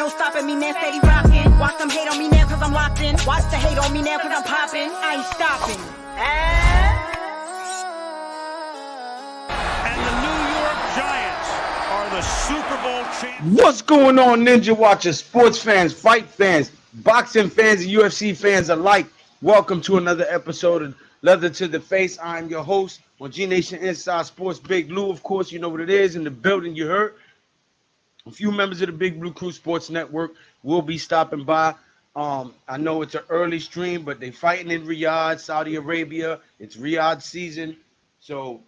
no stopping me now, steady rocking. Watch them hate on me now cause I'm locked in. Watch the hate on me now cause I'm popping. I ain't stopping. And the New York Giants are the Super Bowl champions. What's going on, Ninja Watchers, sports fans, fight fans, boxing fans, and UFC fans alike? Welcome to another episode of Leather to the Face. I'm your host on GNATION Inside Sports, Big Blue. Of course, you know what it is. In the building, you heard. A few members of the Big Blue Crew Sports Network will be stopping by. I know it's an early stream, but they're fighting in Riyadh, Saudi Arabia. It's Riyadh season. So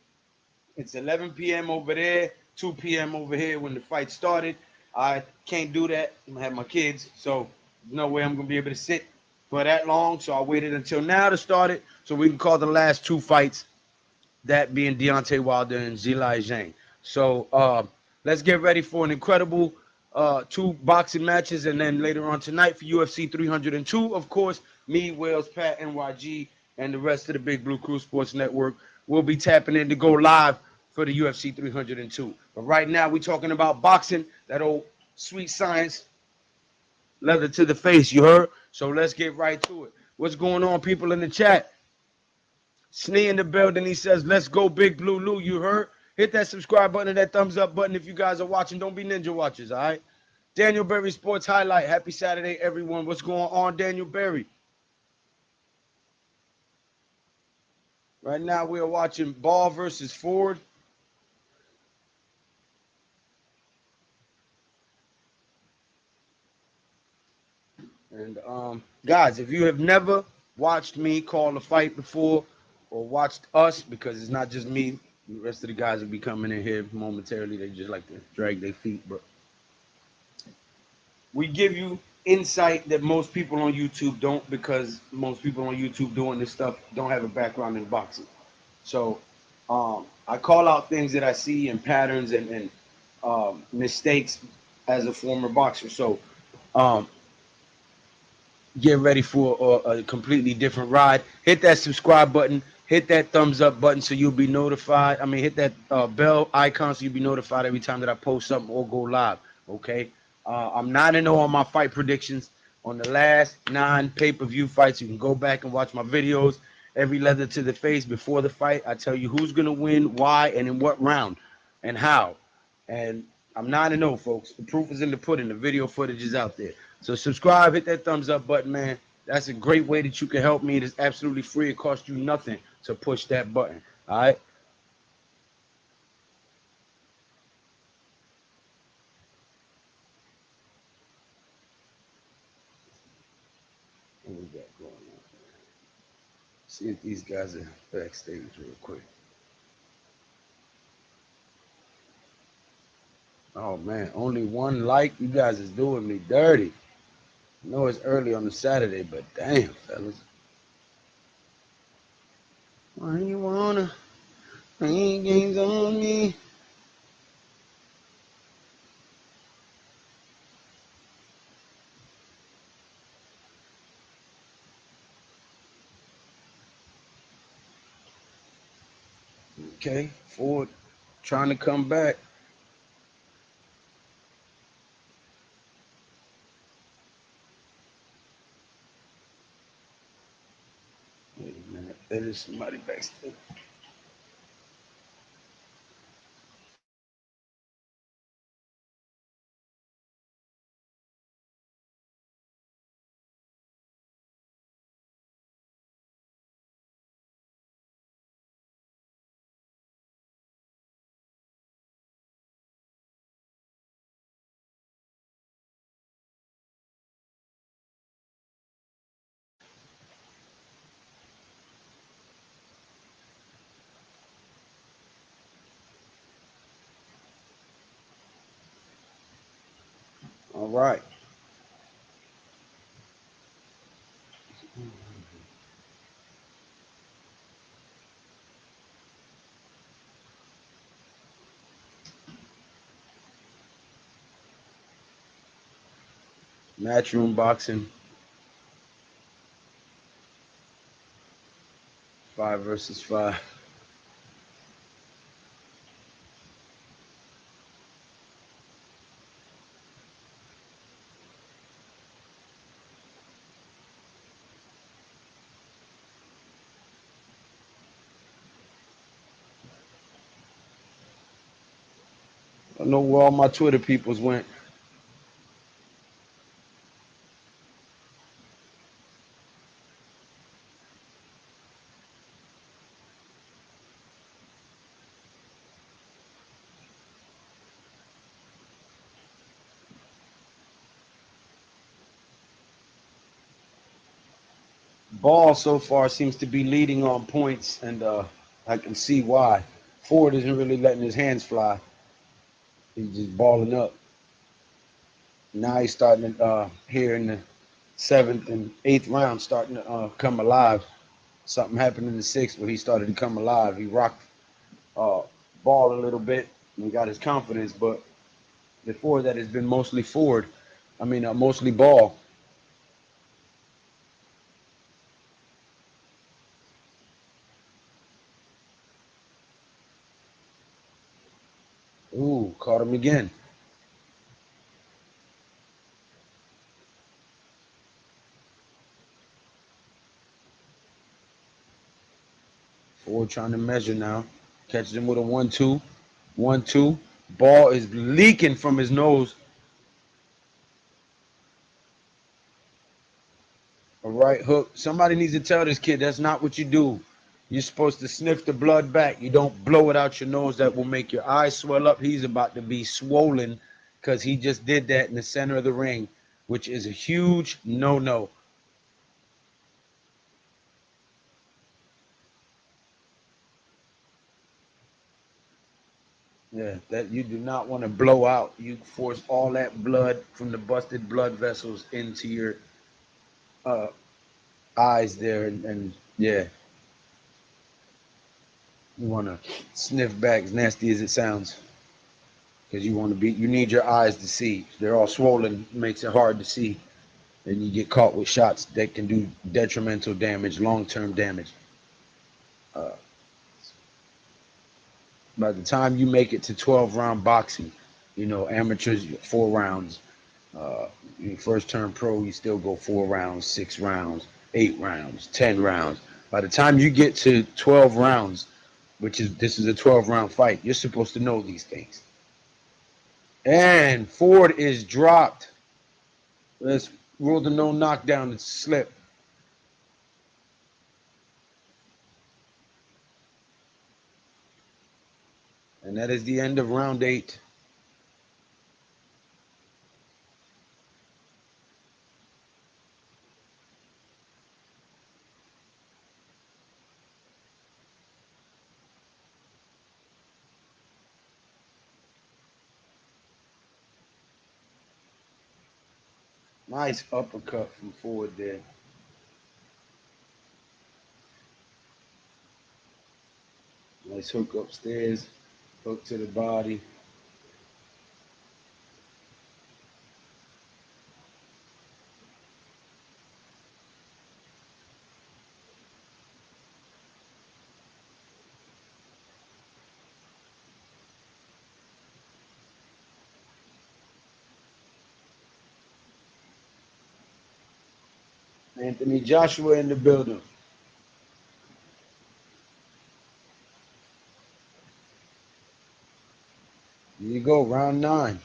it's 11 p.m. over there, 2 p.m. over here when the fight started. I can't do that. I'm going to have my kids. So there's no way I'm going to be able to sit for that long. So I waited until now to start it so we can call the last two fights, that being Deontay Wilder and Zhang. So let's get ready for an incredible two boxing matches. And then later on tonight for UFC 302, of course, me, Wells, Pat, NYG, and the rest of the Big Blue Crew Sports Network will be tapping in to go live for the UFC 302. But right now, we're talking about boxing, that old sweet science, leather to the face, you heard? So let's get right to it. What's going on, people in the chat? Snee in the building, he says, let's go Big Blue Lou, you heard? Hit that subscribe button and that thumbs up button if you guys are watching. Don't be Ninja Watchers, all right? Daniel Berry Sports Highlight. Happy Saturday, everyone. What's going on, Daniel Berry? Right now, we are watching Ball versus Ford. And guys, if you have never watched me call a fight before or watched us, because it's not just me, the rest of the guys will be coming in here momentarily. They just like to drag their feet, but we give you insight that most people on YouTube don't, because most people on YouTube doing this stuff don't have a background in boxing. So I call out things that I see and patterns and mistakes as a former boxer. So get ready for a completely different ride. Hit that subscribe button. Hit that thumbs up button so you'll be notified. I mean, hit that bell icon so you'll be notified every time that I post something or go live, okay? I'm 9-0 on my fight predictions on the last 9 pay-per-view fights. You can go back and watch my videos. Every leather to the face before the fight, I tell you who's going to win, why, and in what round, and how. And I'm 9-0, folks. The proof is in the pudding. The video footage is out there. So subscribe, hit that thumbs up button, man. That's a great way that you can help me. It is absolutely free. It costs you nothing to push that button. All right? What we got going on? See if these guys are backstage real quick. Oh, man. Only one like. You guys is doing me dirty. I know it's early on the Saturday, but damn, fellas. Why you wanna play games on me? Okay, Ford trying to come back. Wait a minute, there is somebody backstage. All right. Matchroom boxing. 5 versus 5. don't know where all my Twitter peoples went. Ball so far seems to be leading on points, and I can see why. Ford isn't really letting his hands fly. He's just balling up. Now he's starting to, here in the 7th and 8th round, starting to come alive. Something happened in the 6th where he started to come alive. He rocked uh, Ball a little bit and got his confidence, but before that, it's been mostly Ford. Mostly Ball. Ooh, caught him again. Ford trying to measure now. Catches him with a 1-2. 1-2. Ball is leaking from his nose. A right hook. Somebody needs to tell this kid that's not what you do. You're supposed to sniff the blood back. You don't blow it out your nose. That will make your eyes swell up. He's about to be swollen because he just did that in the center of the ring, which is a huge no-no. Yeah, that you do not want to blow out. You force all that blood from the busted blood vessels into your uh, eyes there, and yeah, you want to sniff back, as nasty as it sounds, because you need your eyes to see. They're all swollen, makes it hard to see, and you get caught with shots that can do detrimental damage, long-term damage. Uh, by the time you make it to 12-round boxing, amateurs 4 rounds. You first turn pro, you still go 4 rounds, 6 rounds, 8 rounds, 10 rounds. By the time you get to 12 rounds, this is a 12-round fight, you're supposed to know these things. And Ford is dropped. Let's rule the no knockdown and slip. And that is the end of round 8. Nice uppercut from Ford there. Nice hook upstairs, hook to the body. Anthony Joshua in the building. Here you go, round 9.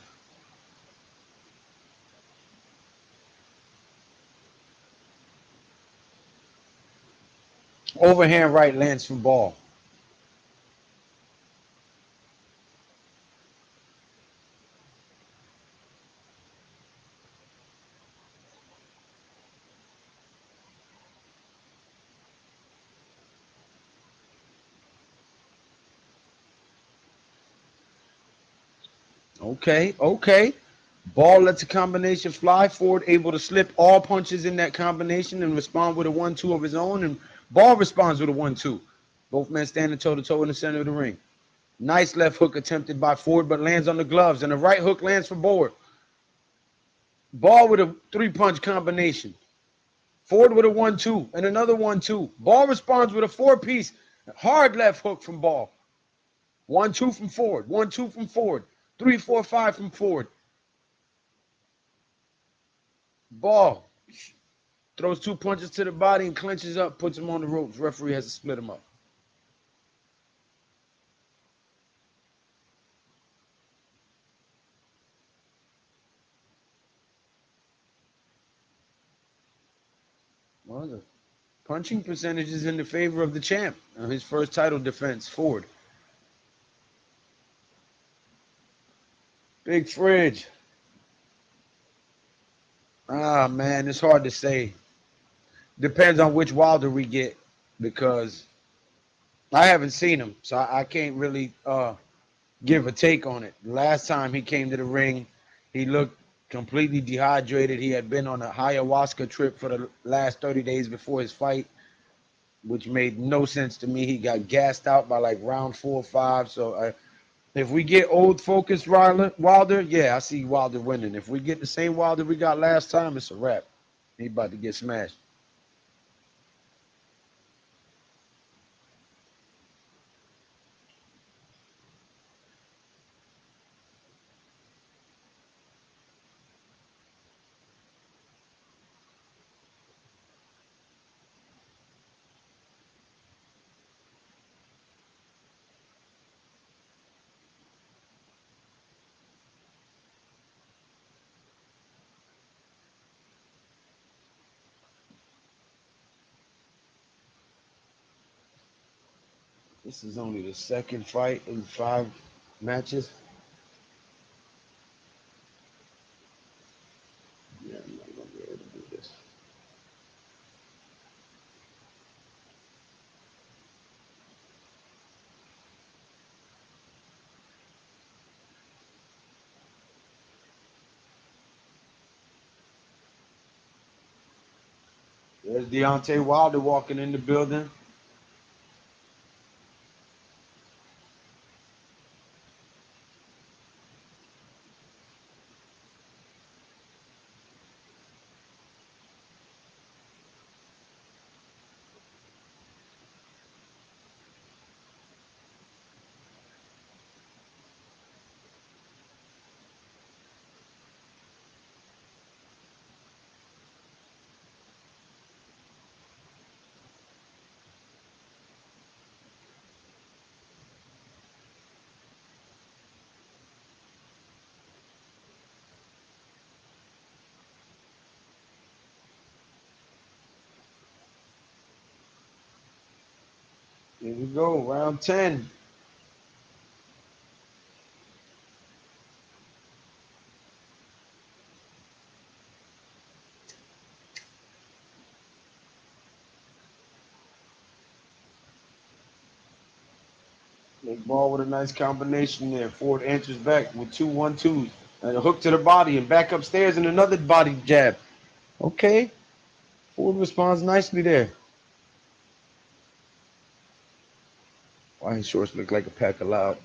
Overhand right lands from Ball. Okay. Ball lets a combination fly. Ford able to slip all punches in that combination and respond with a 1-2 of his own. And Ball responds with a 1-2. Both men standing toe-to-toe in the center of the ring. Nice left hook attempted by Ford, but lands on the gloves. And a right hook lands for Ford. Ball with a 3-punch combination. Ford with a 1-2 and another 1-2. Ball responds with a 4-piece. Hard left hook from Ball. 1-2 from Ford. 1-2 from Ford. 3-4-5 from Ford. Ball throws 2 punches to the body and clinches up, puts him on the ropes. Referee has to split him up. Well, the punching percentage is in the favor of the champ. His first title defense, Ford. Big Fridge. Ah, man, it's hard to say. Depends on which Wilder we get because I haven't seen him, so I can't really give a take on it. Last time he came to the ring, he looked completely dehydrated. He had been on a ayahuasca trip for the last 30 days before his fight, which made no sense to me. He got gassed out by like round 4 or 5. So if we get old focused Wilder, yeah, I see Wilder winning. If we get the same Wilder we got last time, it's a wrap. He about to get smashed. This is only the second fight in 5 matches. Yeah, I'm not gonna be able to do this. There's Deontay Wilder walking in the building. Here we go, round 10. Big ball with a nice combination there. Ford answers back with 2-1-2s. And a hook to the body and back upstairs and another body jab. Okay. Ford responds nicely there. Why his shorts look like a pack of loud.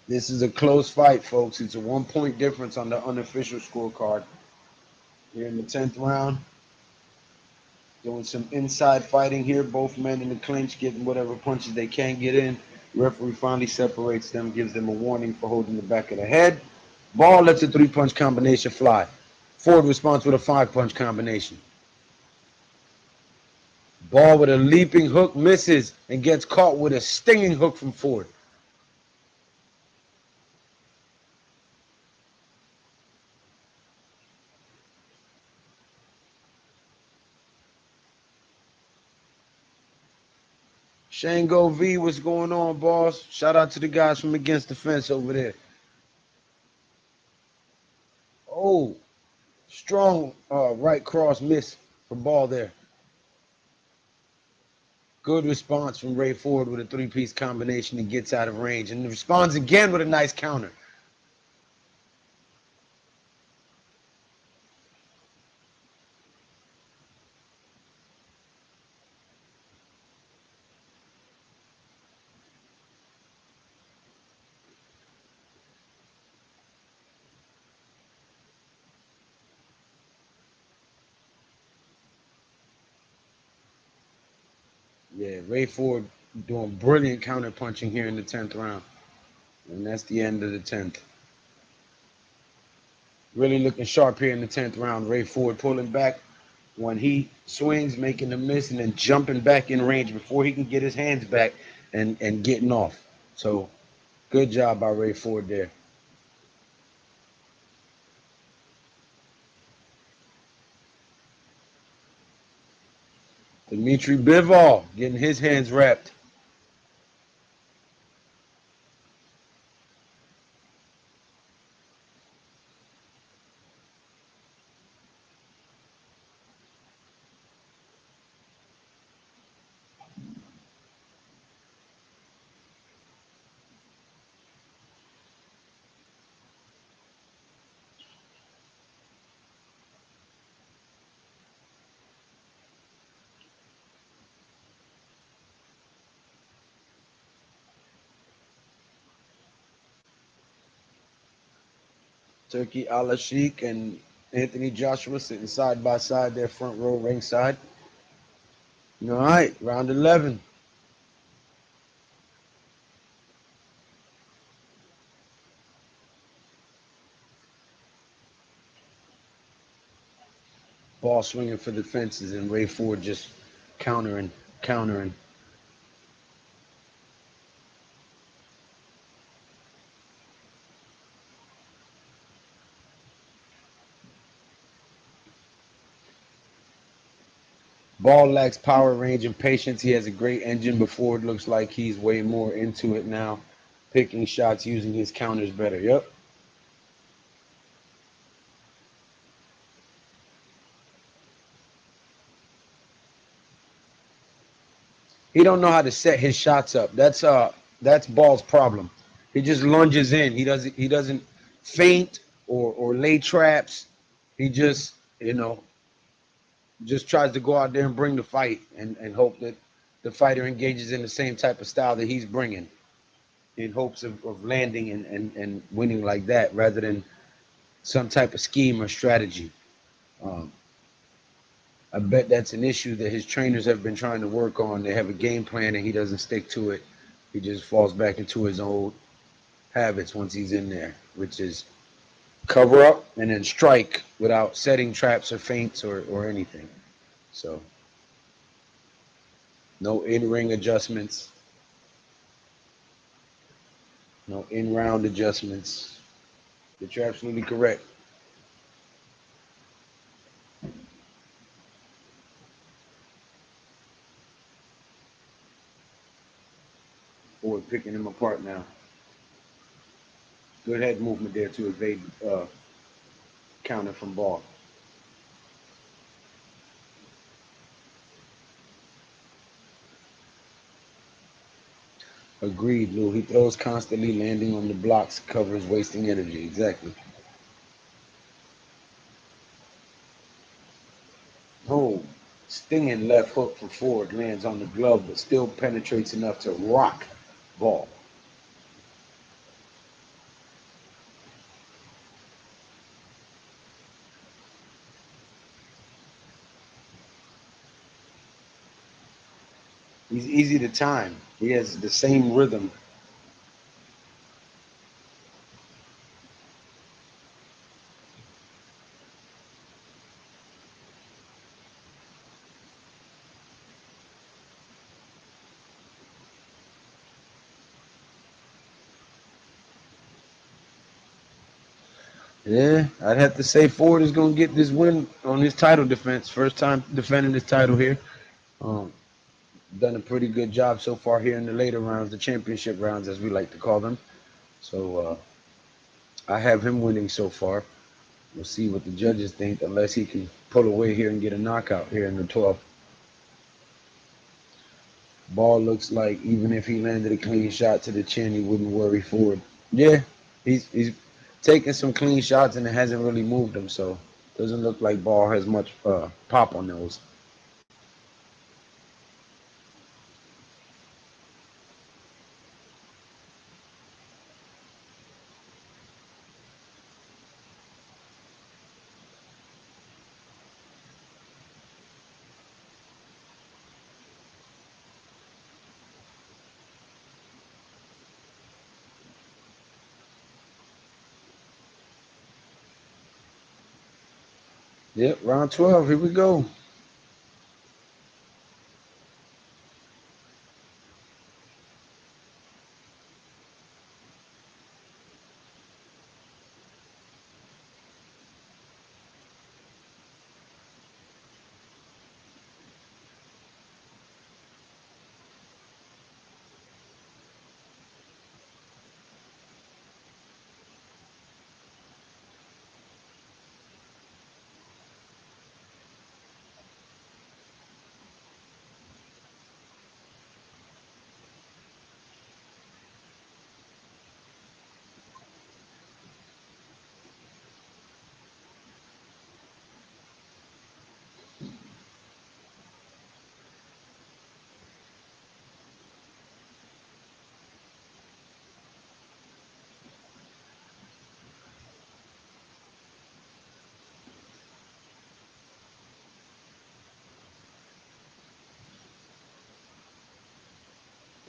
This is a close fight, folks. It's a 1 point difference on the unofficial scorecard. Here in the 10th round. Doing some inside fighting here. Both men in the clinch getting whatever punches they can get in. Referee finally separates them, gives them a warning for holding the back of the head. Ball lets a 3-punch combination fly. Ford responds with a 5-punch combination. Ball with a leaping hook misses and gets caught with a stinging hook from Ford. Shango V, what's going on, boss? Shout out to the guys from Against the Fence over there. Oh, strong right cross miss. for Ball there. Good response from Ray Ford with a three-piece combination and gets out of range. And responds again with a nice counter. Yeah, Ray Ford doing brilliant counter punching here in the 10th round. And that's the end of the 10th. Really looking sharp here in the 10th round. Ray Ford pulling back when he swings, making a miss, and then jumping back in range before he can get his hands back and getting off. So good job by Ray Ford there. Dmitry Bivol getting his hands wrapped. Turkey Al-Ashik and Anthony Joshua sitting side by side there, front row ringside. All right, round 11. Ball swinging for the fences and Ray Ford just countering. Ball lacks power, range, and patience. He has a great engine, but Ford looks like he's way more into it now, picking shots, using his counters better. Yep. He don't know how to set his shots up. That's Ball's problem. He just lunges in. He doesn't feint or lay traps. He just tries to go out there and bring the fight and hope that the fighter engages in the same type of style that he's bringing in hopes of landing and winning like that rather than some type of scheme or strategy. Um, I bet that's an issue that his trainers have been trying to work on. They have a game plan and he doesn't stick to it. He just falls back into his old habits once he's in there, which is cover up and then strike without setting traps or feints or anything. So no in-ring adjustments, no in-round adjustments. But you're absolutely correct. Ford picking him apart now. Good head movement there to evade counter from Ball. Agreed, Lou. He throws constantly, landing on the blocks, covers, wasting energy. Exactly. Oh, stinging left hook for Ford lands on the glove, but still penetrates enough to rock Ball. He's easy to time. He has the same rhythm. Yeah, I'd have to say Ford is going to get this win on his title defense. First time defending his title here. Um, Done a pretty good job so far here in the later rounds, the championship rounds, as we like to call them. So I have him winning so far. We'll see what the judges think, unless he can pull away here and get a knockout here in the 12th. Ball looks like even if he landed a clean shot to the chin, he wouldn't worry forward. Yeah, he's taking some clean shots and it hasn't really moved him, so doesn't look like Ball has much pop on those. Yep, round 12. Here we go.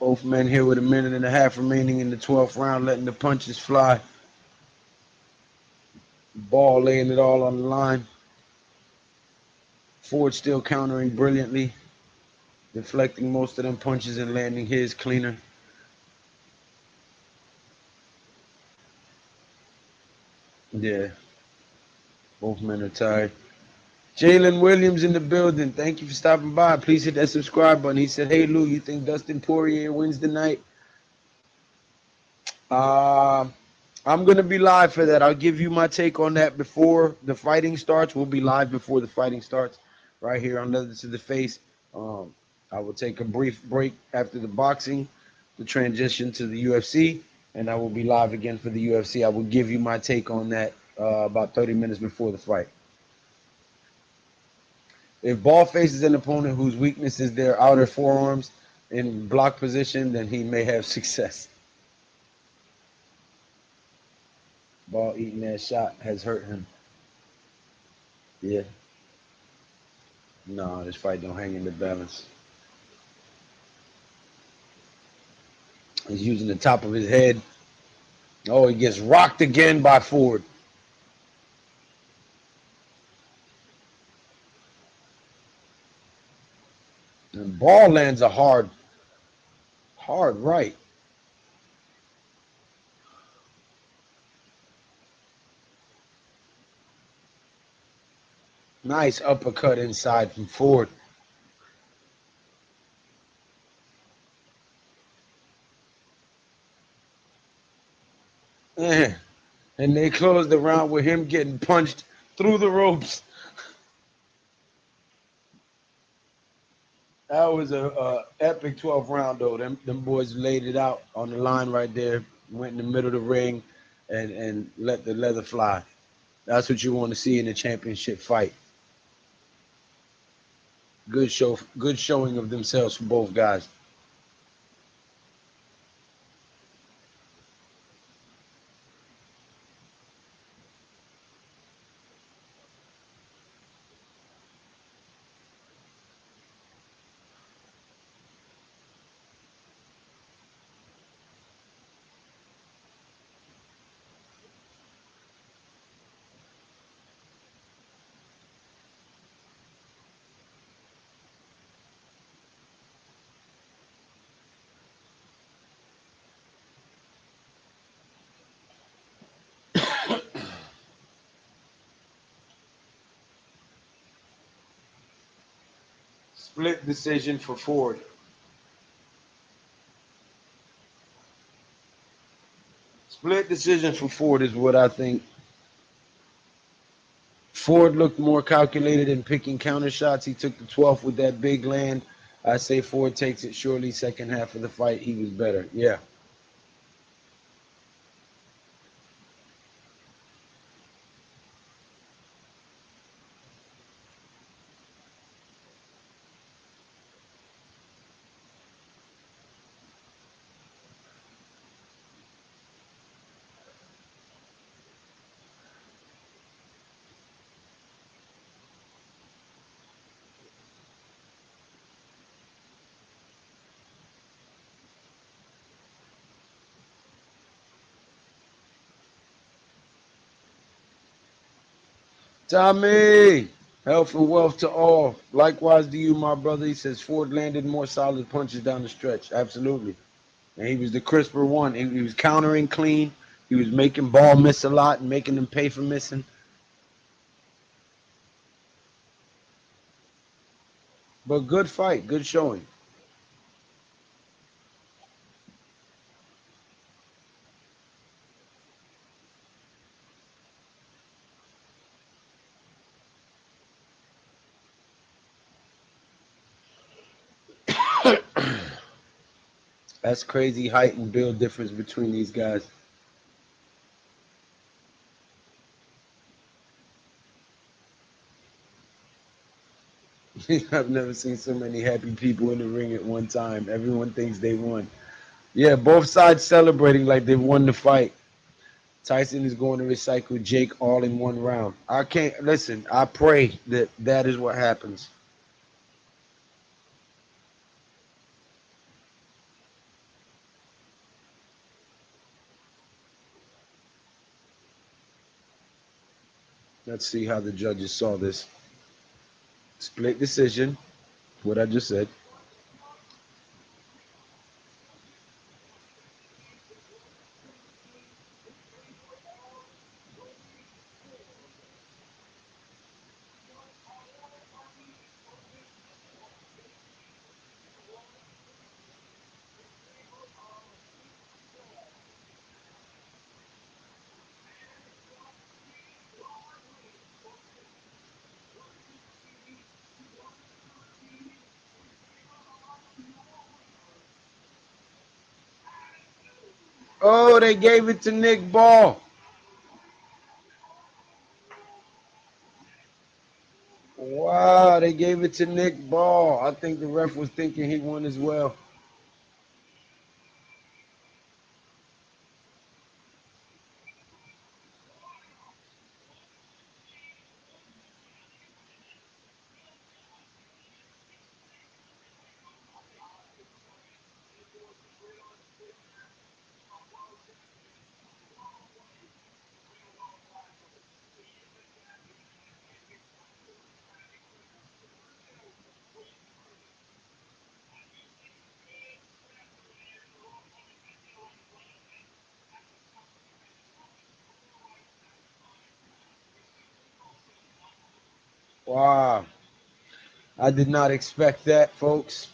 Both men here with a minute and a half remaining in the 12th round, letting the punches fly. Ball laying it all on the line. Ford still countering brilliantly, deflecting most of them punches and landing his cleaner. Yeah, both men are tired. Jalen Williams in the building. Thank you for stopping by. Please hit that subscribe button. He said, "Hey Lou, you think Dustin Poirier wins tonight?" Uh, I'm gonna be live for that. I'll give you my take on that before the fighting starts. We'll be live before the fighting starts, right here on Leather to the Face. I will take a brief break after the boxing to transition to the UFC, and I will be live again for the UFC. I will give you my take on that about 30 minutes before the fight. If Ball faces an opponent whose weakness is their outer forearms in block position, then he may have success. Ball eating that shot has hurt him. Yeah. No, this fight don't hang in the balance. He's using the top of his head. Oh, he gets rocked again by Ford. And Ball lands a hard right. Nice uppercut inside from Ford. Eh. And they closed the round with him getting punched through the ropes. That was a epic 12th round though. Them boys laid it out on the line right there. Went in the middle of the ring and let the leather fly. That's what you want to see in a championship fight. Good showing of themselves for both guys. Split decision for Ford. Split decision for Ford is what I think. Ford looked more calculated in picking counter shots. He took the 12th with that big land. I say Ford takes it surely. Second half of the fight, he was better. Yeah. Tommy, health and wealth to all. Likewise to you, my brother. He says Ford landed more solid punches down the stretch. Absolutely. And he was the crisper one. He was countering clean. He was making Ball miss a lot and making them pay for missing. But good fight, good showing. That's crazy height and build difference between these guys. I've never seen so many happy people in the ring at one time. Everyone thinks they won. Yeah, both sides celebrating like they won the fight. Tyson is going to recycle Jake all in one round. I can't listen. I pray that that is what happens. Let's see how the judges saw this. Split decision. What I just said. Oh, they gave it to Nick Ball. Wow, they gave it to Nick Ball. I think the ref was thinking he won as well. Wow. I did not expect that, folks.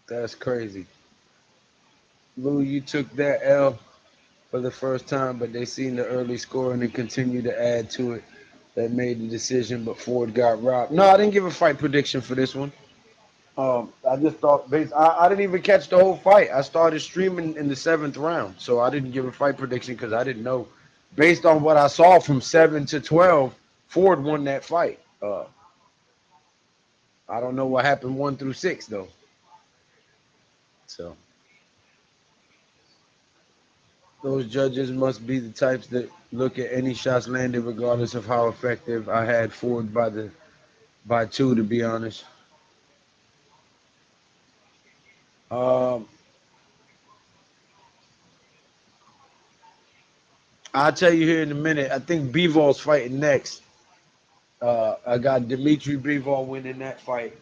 That's crazy. Lou, you took that L for the first time, but they seen the early score and they continued to add to it. That made the decision, but Ford got robbed. No, I didn't give a fight prediction for this one. I just thought I didn't even catch the whole fight. I started streaming in the seventh round, so I didn't give a fight prediction because I didn't know. Based on what I saw from 7 to 12, Ford won that fight. I don't know what happened 1 through 6 though. So those judges must be the types that look at any shots landed, regardless of how effective. I had Ford by 2, to be honest. Um, I'll tell you here in a minute. I think Bivol fighting next. I got Dimitri Bivol winning that fight.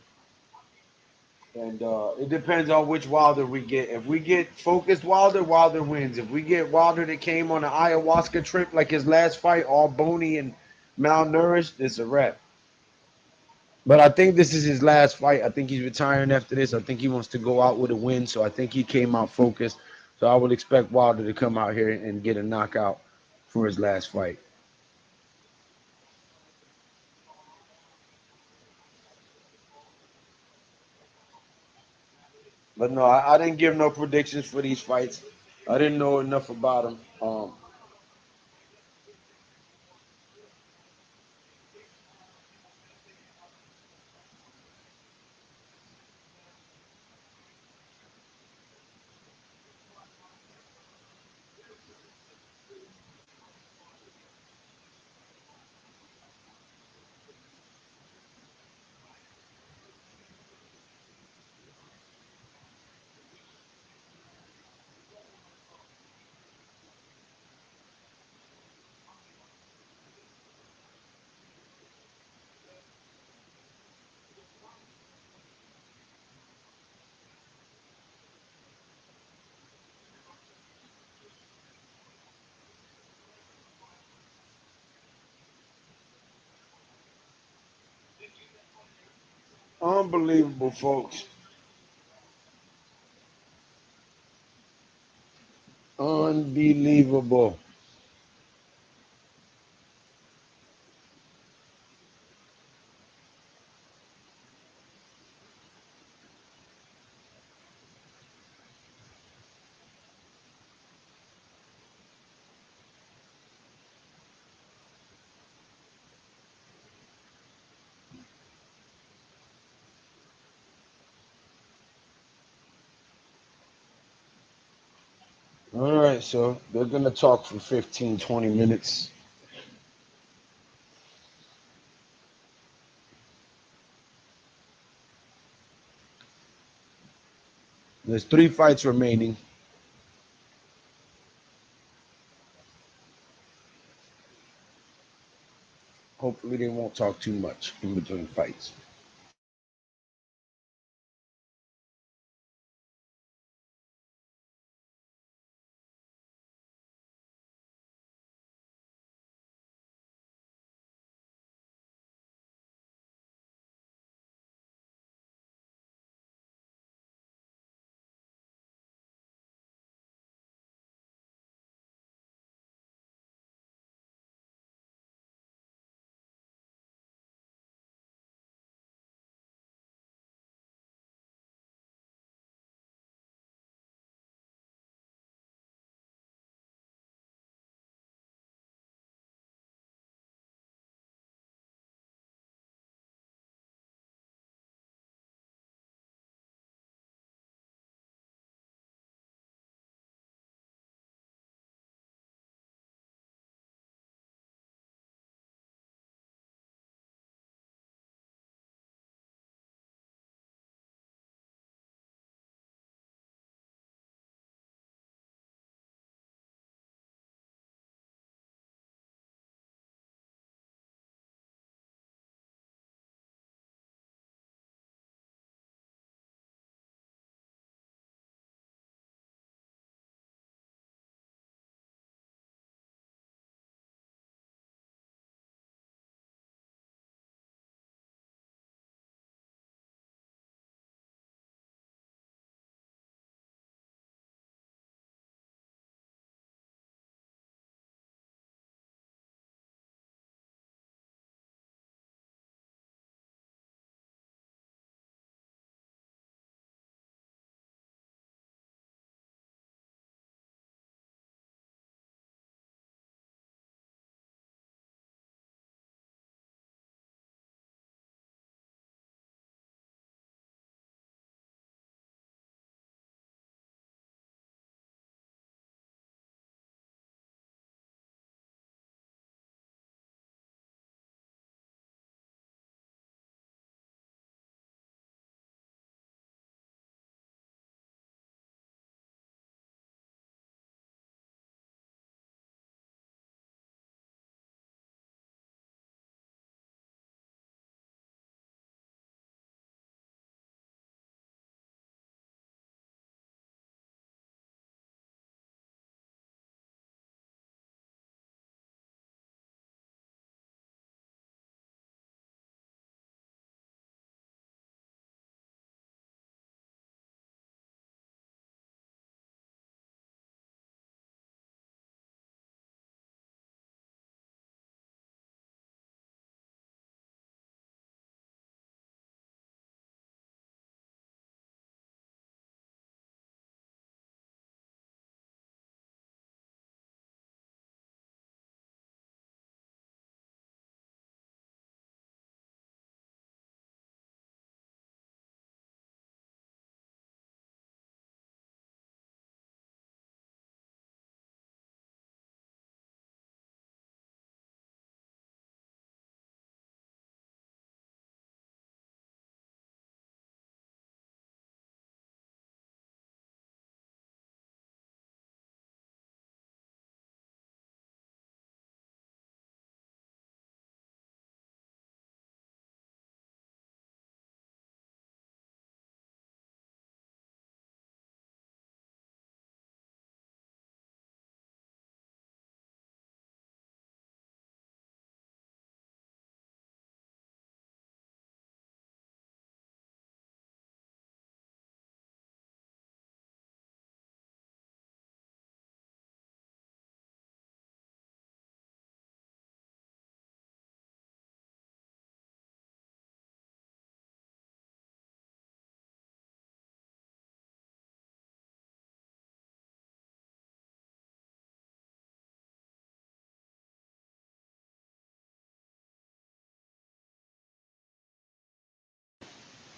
And it depends on which Wilder we get. If we get focused Wilder, Wilder wins. If we get Wilder that came on an ayahuasca trip like his last fight, all bony and malnourished, it's a wrap. But I think this is his last fight. I think he's retiring after this. I think he wants to go out with a win. So I think he came out focused. So I would expect Wilder to come out here and get a knockout for his last fight. But no, I didn't give no predictions for these fights. I didn't know enough about them. Unbelievable, folks. Unbelievable. All right, so they're going to talk for 15, 20 minutes. There's 3 fights remaining. Hopefully, they won't talk too much in between fights.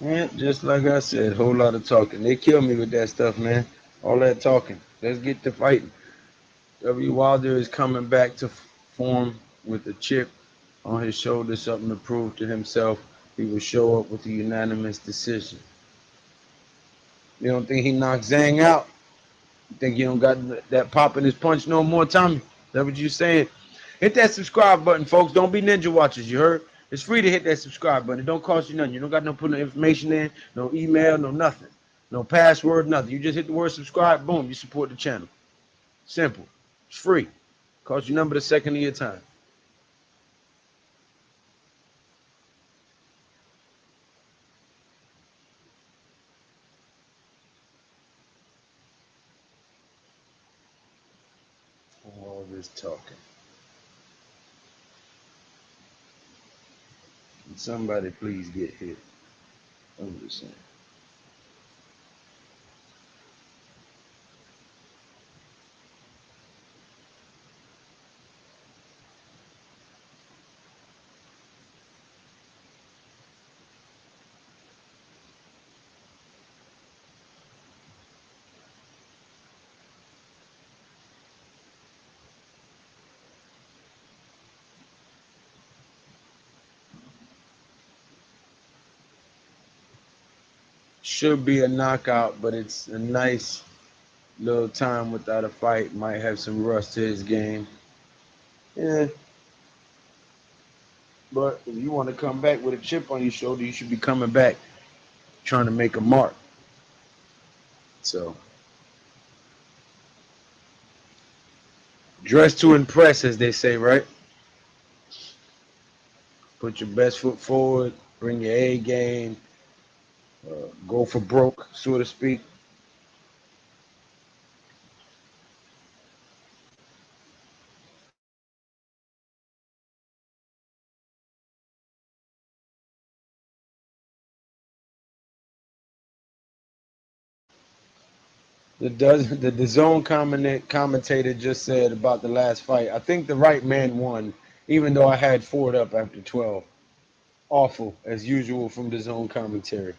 Yeah, just like I said, whole lot of talking. They kill me with that stuff, man. All that talking. Let's get to fighting. W. Wilder is coming back to form with a chip on his shoulder, something to prove to himself. He will show up with a unanimous decision. You don't think he knocked Zhang out? You think he don't got that pop in his punch no more, Tommy? Is that what you saying? Hit that subscribe button, folks. Don't be ninja watchers, you heard? It's free to hit that subscribe button. It don't cost you nothing. You don't got no put no information in, no email, no nothing. No password, nothing. You just hit the word subscribe, boom, you support the channel. Simple. It's free. Cost you number the second of your time. All this talking. Can somebody please get hit? I'm just saying. Should be a knockout, but it's a nice little time without a fight. Might have some rust to his game. Yeah, but if you want to come back with a chip on your shoulder, you should be coming back trying to make a mark. So, dress to impress, as they say, right? Put your best foot forward, bring your A game, go for broke, so to speak. The zone commentator just said about the last fight. I think the right man won, even though I had Ford up after 12. Awful as usual from the zone commentary.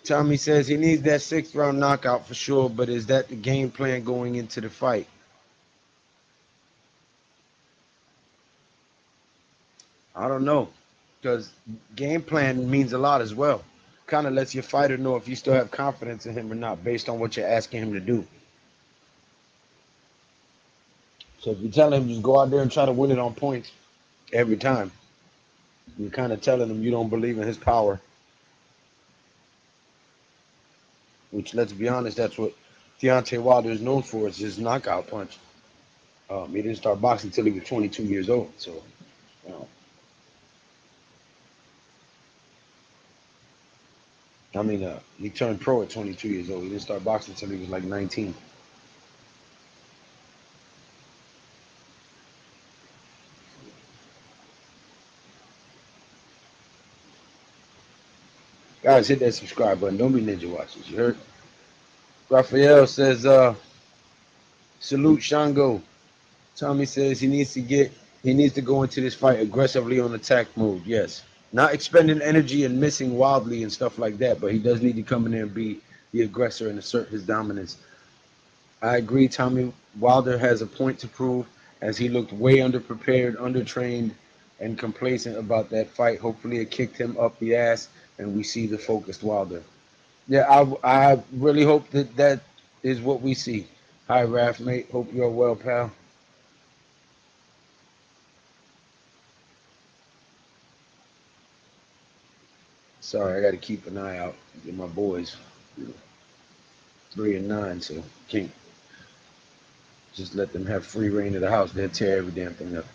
Tommy says he needs that sixth round knockout for sure, but is that the game plan going into the fight? I don't know, because game plan means a lot as well. Kind of lets your fighter know if you still have confidence in him or not, based on what you're asking him to do. So if you tell him just go out there and try to win it on points every time, you're kind of telling him you don't believe in his power. Which, let's be honest, that's what Deontay Wilder is known for, is his knockout punch. He didn't start boxing until he was 22 years old. So, you know, he turned pro at 22 years old. He didn't start boxing until he was like 19. Guys, hit that subscribe button. Don't be ninja watchers. You heard? Raphael says, salute Shango. Tommy says he needs to go into this fight aggressively on attack mode. Yes. Not expending energy and missing wildly and stuff like that, but he does need to come in there and be the aggressor and assert his dominance. I agree, Tommy Wilder has a point to prove as he looked way underprepared, undertrained, and complacent about that fight. Hopefully it kicked him up the ass and we see the focused Wilder. Yeah, I really hope that is what we see. Hi, Raph, mate. Hope you're well, pal. Sorry, I got to keep an eye out. Get my boys 3 and 9, so can't just let them have free reign of the house. They'll tear every damn thing up.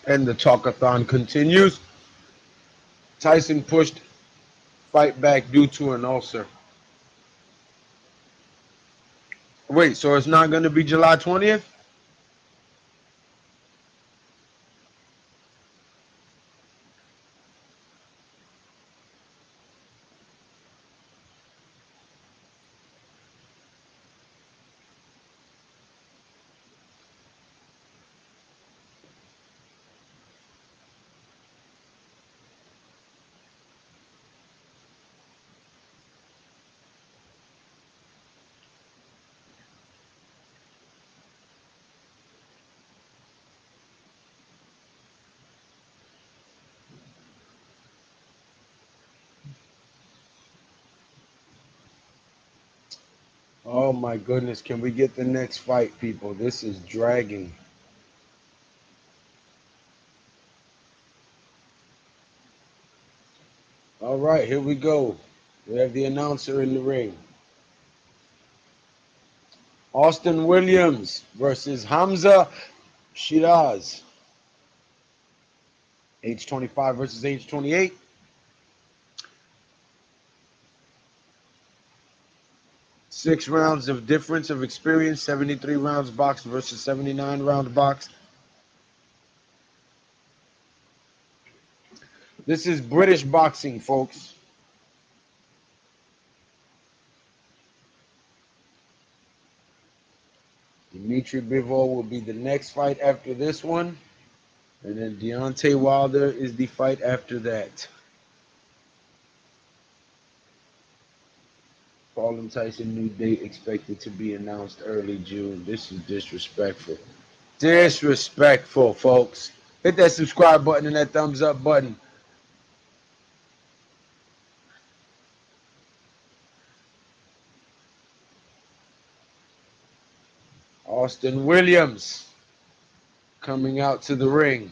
And the talkathon continues. Tyson pushed fight back due to an ulcer. Wait, so it's not going to be July 20th? Oh my goodness, can we get the next fight, people? This is dragging. All right, here we go. We have the announcer in the ring. Austin Williams versus Hamza Shiraz. Age 25 versus age 28. Six rounds of difference of experience, 73 rounds boxed versus 79 rounds boxed. This is British boxing, folks. Dimitri Bivol will be the next fight after this one. And then Deontay Wilder is the fight after that. Paul and Tyson new date expected to be announced early June. This is disrespectful. Disrespectful, folks. Hit that subscribe button and that thumbs up button. Austin Williams coming out to the ring.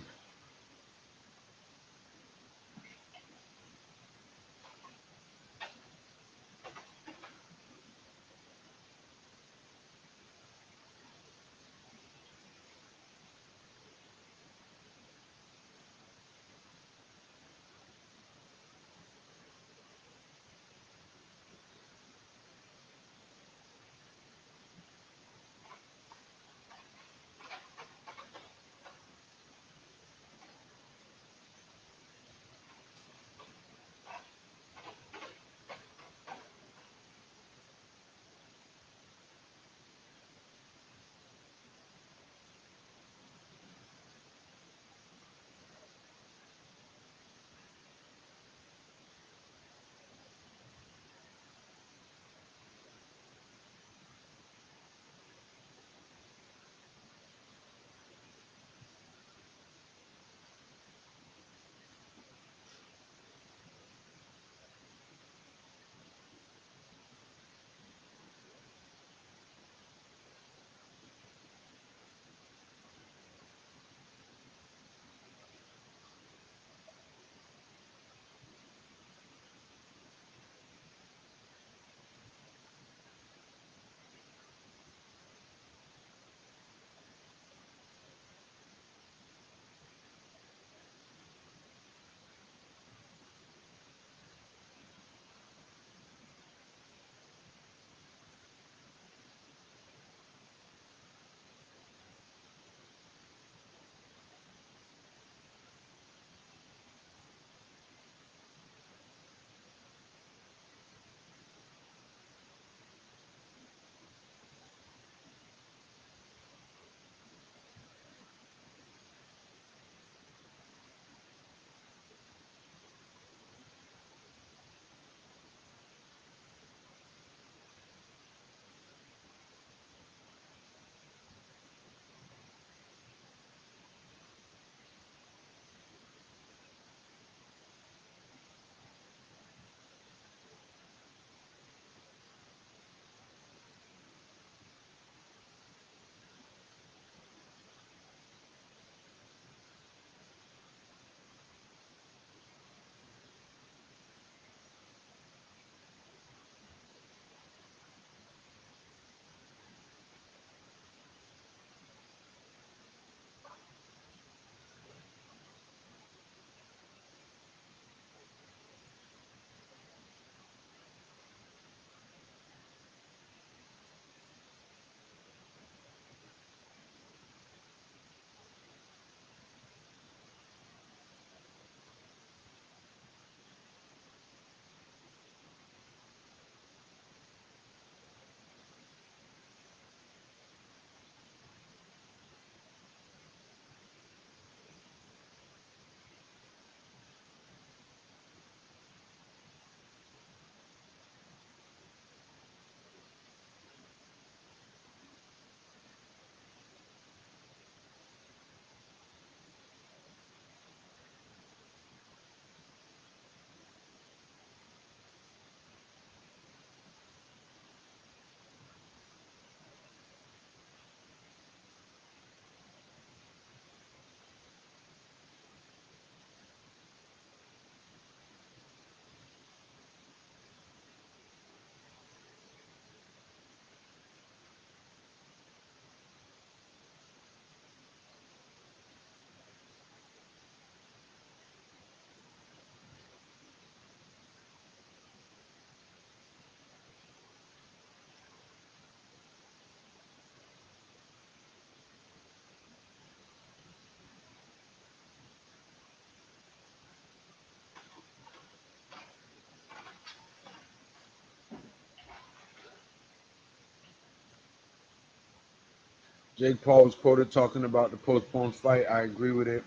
Jake Paul was quoted talking about the postponed fight. I agree with it.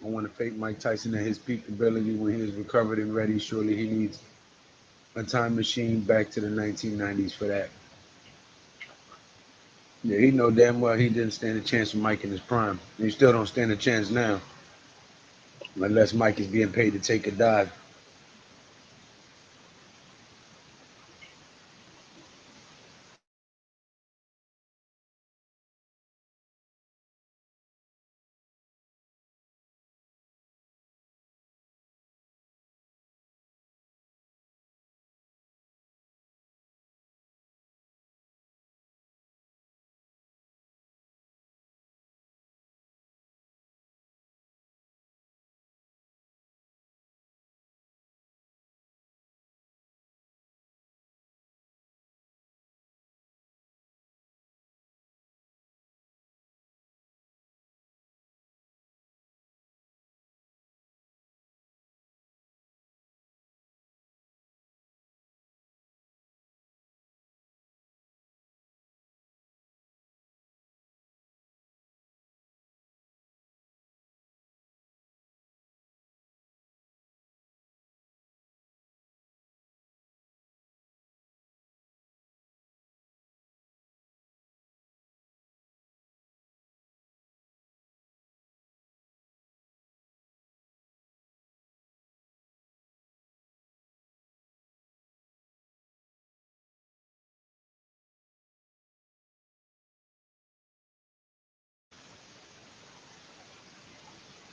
I want to fake Mike Tyson at his peak ability when he is recovered and ready. Surely he needs a time machine back to the 1990s for that. Yeah, he know damn well he didn't stand a chance with Mike in his prime. He still don't stand a chance now, unless Mike is being paid to take a dive.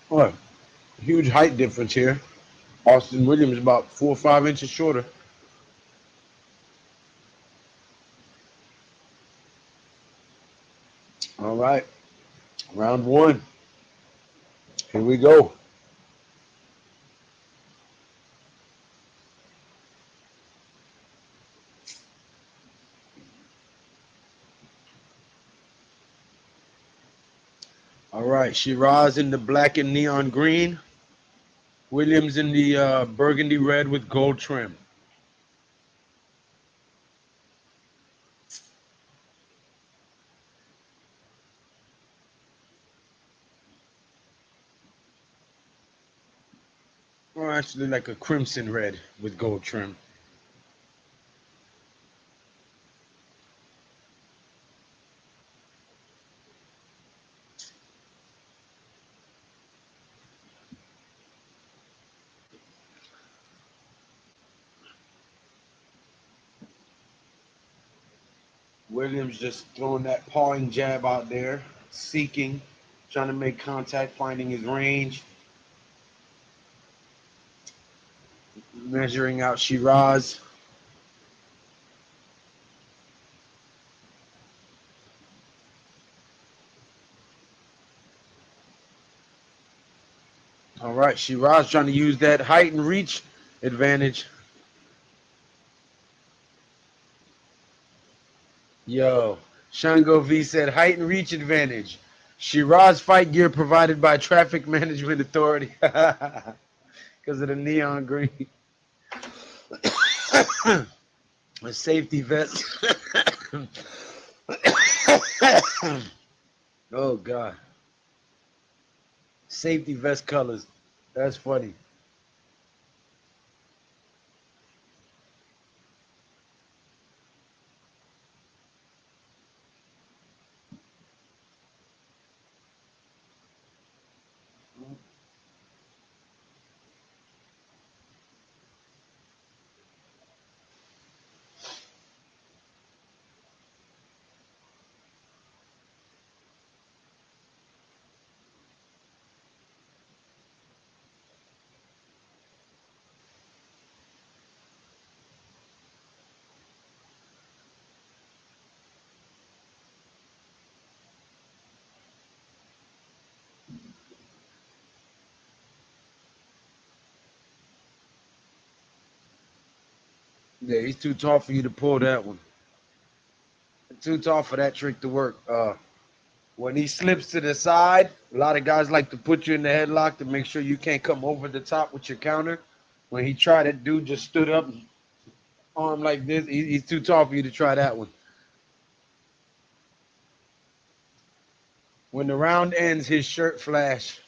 What? Huge height difference here. Austin Williams about 4 or 5 inches shorter. All right, round one. Here we go. All right, Shiraz in the black and neon green. Williams in the burgundy red with gold trim. Or actually like a crimson red with gold trim. Williams just throwing that pawing jab out there, seeking, trying to make contact, finding his range, measuring out Shiraz. All right, Shiraz trying to use that height and reach advantage. Yo, Shango V said height and reach advantage. Shiraz fight gear provided by Traffic Management Authority because of the neon green. A safety vest. Oh God. Safety vest colors. That's funny. Yeah, he's too tall for you to pull that one. Too tall for that trick to work. When he slips to the side, a lot of guys like to put you in the headlock to make sure you can't come over the top with your counter. When he tried it, dude just stood up, arm like this. He's too tall for you to try that one. When the round ends, his shirt flash.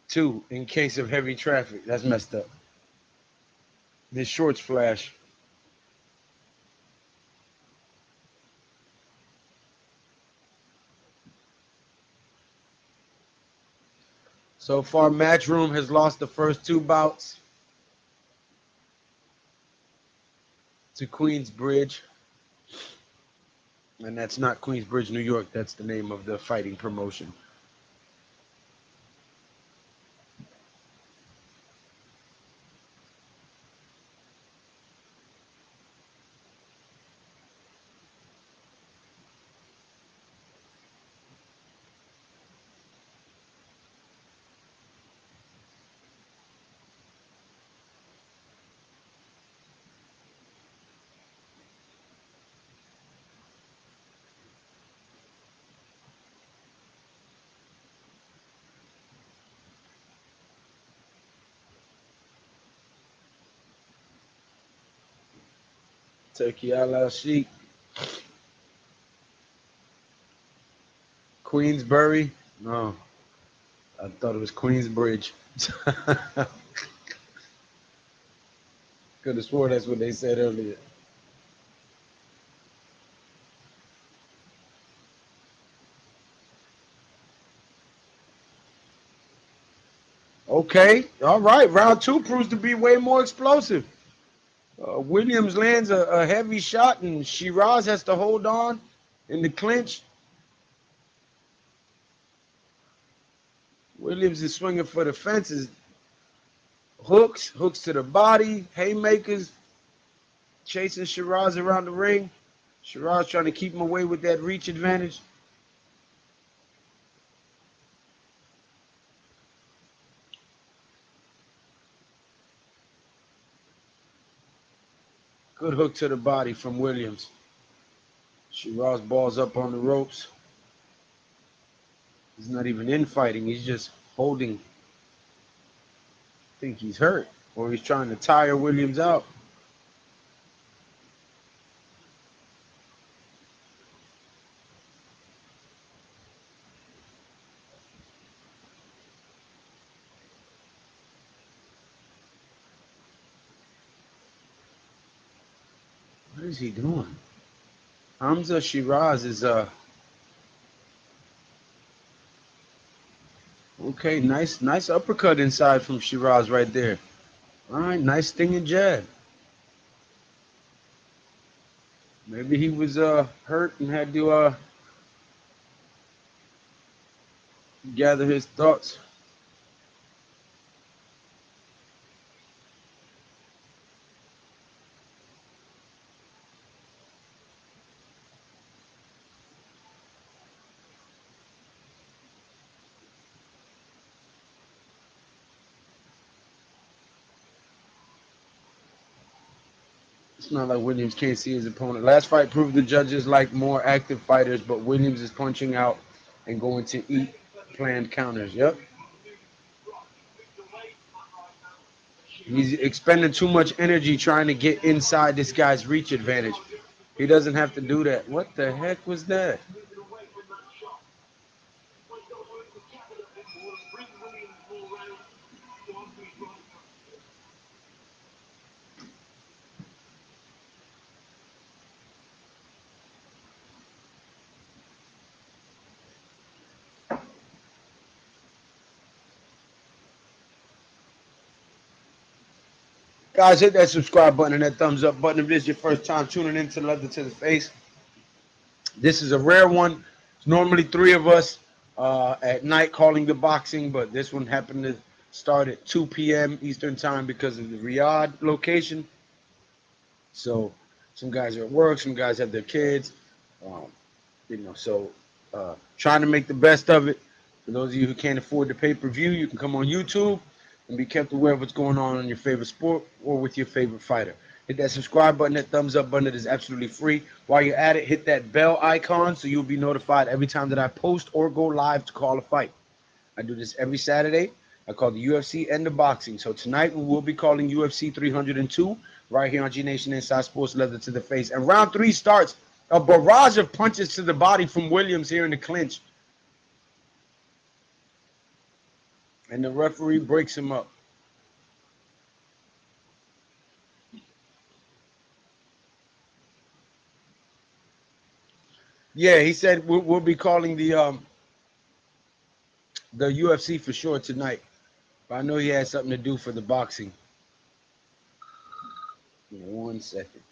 2, in case of heavy traffic. That's messed up. His shorts flash. So far, Matchroom has lost the first 2 bouts to Queensbridge. And that's not Queensbridge, New York. That's the name of the fighting promotion. Turkey Ala Sheik. Queensbury? No. I thought it was Queensbridge. Could have swore that's what they said earlier. Okay. All right. Round 2 proves to be way more explosive. Williams lands a heavy shot, and Shiraz has to hold on in the clinch. Williams is swinging for the fences. Hooks to the body, haymakers, chasing Shiraz around the ring. Shiraz trying to keep him away with that reach advantage. Good hook to the body from Williams. Shiraz balls up on the ropes. He's not even infighting. He's just holding. I think he's hurt, or he's trying to tire Williams out. What is he doing? Hamza Shiraz is okay, nice uppercut inside from Shiraz right there. All right, nice stinging jab. Maybe he was hurt and had to gather his thoughts. It's not like Williams can't see his opponent. Last fight proved the judges like more active fighters, but Williams is punching out and going to eat planned counters. Yep. He's expending too much energy trying to get inside this guy's reach advantage. He doesn't have to do that. What the heck was that? Guys, hit that subscribe button and that thumbs up button if this is your first time tuning into Leather to the Face. This is a rare one. It's normally 3 of us at night calling the boxing, but this one happened to start at 2 p.m. Eastern time because of the Riyadh location. So some guys are at work, some guys have their kids, so trying to make the best of it. For those of you who can't afford the pay-per-view, you can come on YouTube and be kept aware of what's going on in your favorite sport or with your favorite fighter. Hit that subscribe button, that thumbs up button. It is absolutely free. While you're at it, hit that bell icon so you'll be notified every time that I post or go live to call a fight. I do this every Saturday. I call the UFC and the boxing. So tonight we will be calling UFC 302 right here on GNATION Inside Sports, Leather to the Face. And round 3 starts A barrage of punches to the body from Williams here in the clinch. And the referee breaks him up. Yeah, he said we'll be calling the UFC for sure tonight. But I know he had something to do for the boxing. 1 second.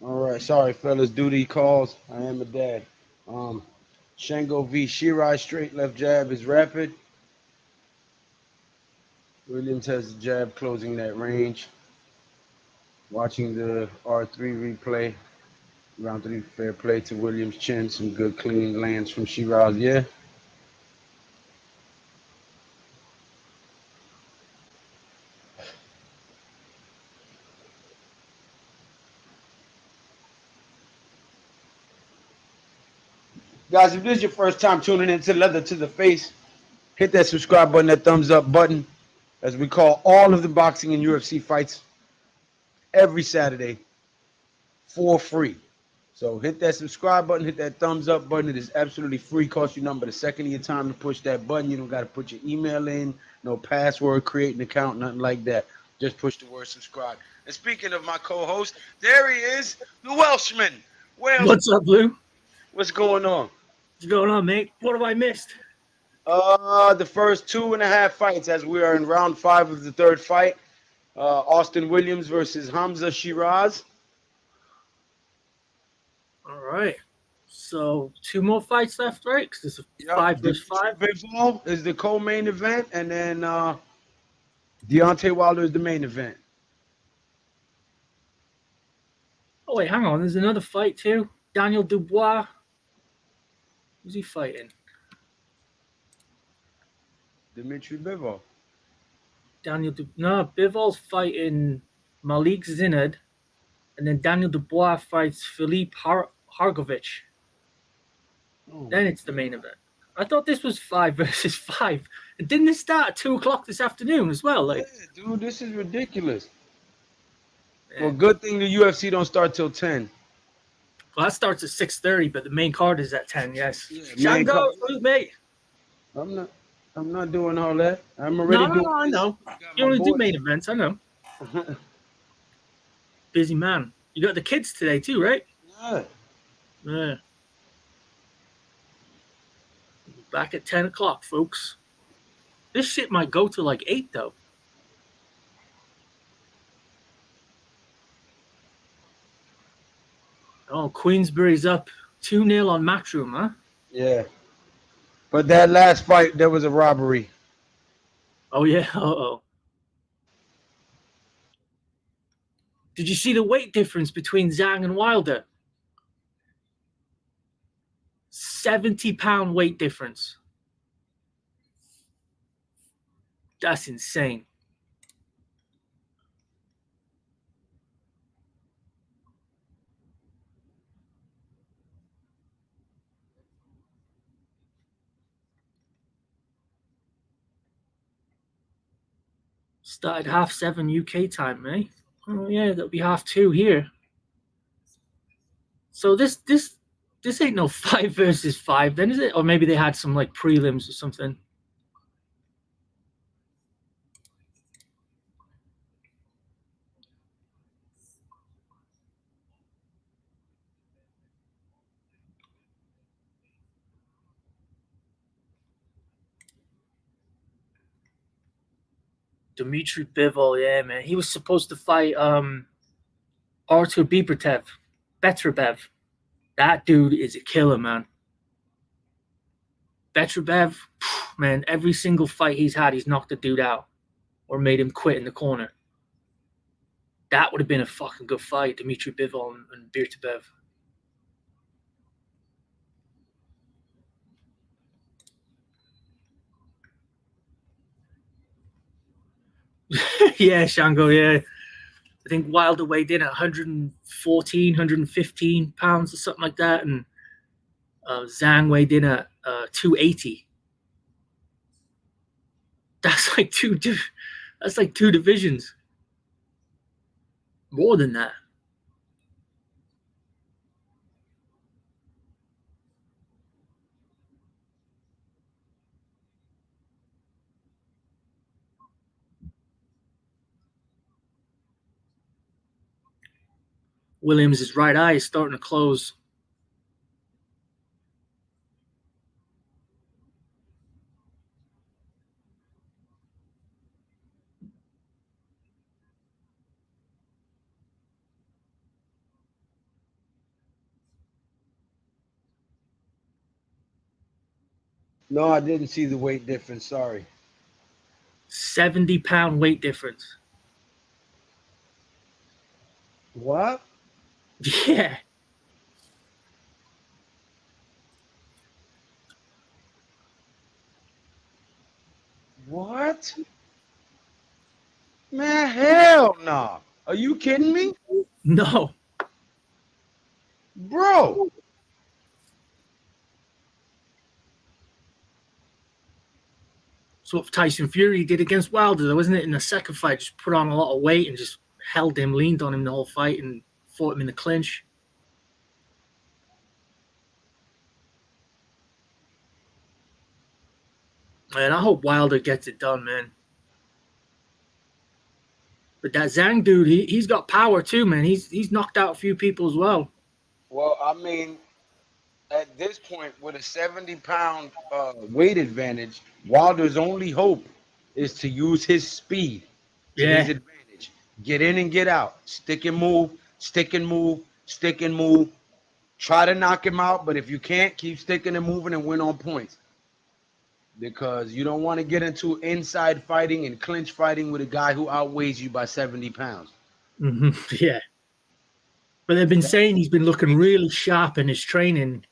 All right, sorry, fellas. Duty calls. I am a dad. Um, Shango v. Shirai, straight left jab is rapid. Williams has the jab closing that range. Watching the R3 replay. Round three, fair play to Williams' chin. Some good clean lands from Shiraz. Yeah. Guys, if this is your first time tuning into Leather to the Face, hit that subscribe button, that thumbs up button, as we call all of the boxing and UFC fights every Saturday for free. So hit that subscribe button, hit that thumbs up button. It is absolutely free. Costs you number the second of your time to push that button. You don't got to put your email in, no password, create an account, nothing like that. Just push the word subscribe. And speaking of my co-host, there he is, the Welshman. Wales, What's up, Lou? what's going on? What's going on, mate? What have I missed? The first 2.5 fights, as we are in round 5 of the third fight. Austin Williams versus Hamza Shiraz. All right. So 2 more fights left, right? Because it's a Yep. 5 versus 5. Bivol is the co-main event, and then Deontay Wilder is the main event. Oh, wait, hang on. There's another fight, too. Daniel Dubois. Who's he fighting? Dimitri Bivol. No, Bivol's fighting Malik Zinad. And then Daniel Dubois fights Filip Hargovich. Oh. Then it's the main event. I thought this was 5 versus 5. And didn't it start at 2 o'clock this afternoon as well? Like, Yeah, dude, this is ridiculous. yeah. Well, good thing the UFC don't start till 10. Well, that starts at 6:30, but the main card is at 10. Yes. Yeah, Shango, card. mate. I'm not doing all that. I'm already doing I this. know. Got You my only do boys. main events. I know. Busy man. You got the kids today too, right? Yeah. Yeah. Back at 10 o'clock, folks. This shit might go to like 8 though. Oh, Queensbury's up 2-0 on Matchroom, huh? Yeah. But that last fight, there was a robbery. Oh yeah. Uh-oh. Did you see the weight difference between Zhang and Wilder? 70-pound weight difference. That's insane. Started 7:30 UK time, eh? Oh yeah, that'll be 2:30 here. So this ain't no 5 versus 5 then, is it? Or maybe they had some like prelims or something. Dmitry Bivol, yeah, man. He was supposed to fight Artur Betrabev. That dude is a killer, man. Betrabev, man, every single fight he's had, he's knocked the dude out or made him quit in the corner. That would have been a fucking good fight, Dmitry Bivol and Betrabev. Yeah, Shango, yeah. I think Wilder weighed in at 114, 115 pounds or something like that, and Zhang weighed in at 280. That's like two divisions. More than that. Williams' right eye is starting to close. No, I didn't see the weight difference. Sorry. 70-pound weight difference. What? Yeah. What? Man, hell no. Are you kidding me? No. Bro. So what Tyson Fury did against Wilder, though, wasn't it? In the second fight, just put on a lot of weight and just held him, leaned on him the whole fight, and fought him in the clinch. Man, I hope Wilder gets it done, man. But that Zhang dude, he's got power too, man. He's knocked out a few people as well. Well, I mean, at this point, with a 70-pound weight advantage, Wilder's only hope is to use his speed to his Yeah. advantage. Get in and get out. Stick and move, stick and move, stick and move. Try to knock him out, but if you can't, keep sticking and moving and win on points. Because you don't want to get into inside fighting and clinch fighting with a guy who outweighs you by 70 pounds. Mm-hmm. Yeah. But they've been saying he's been looking really sharp in his training.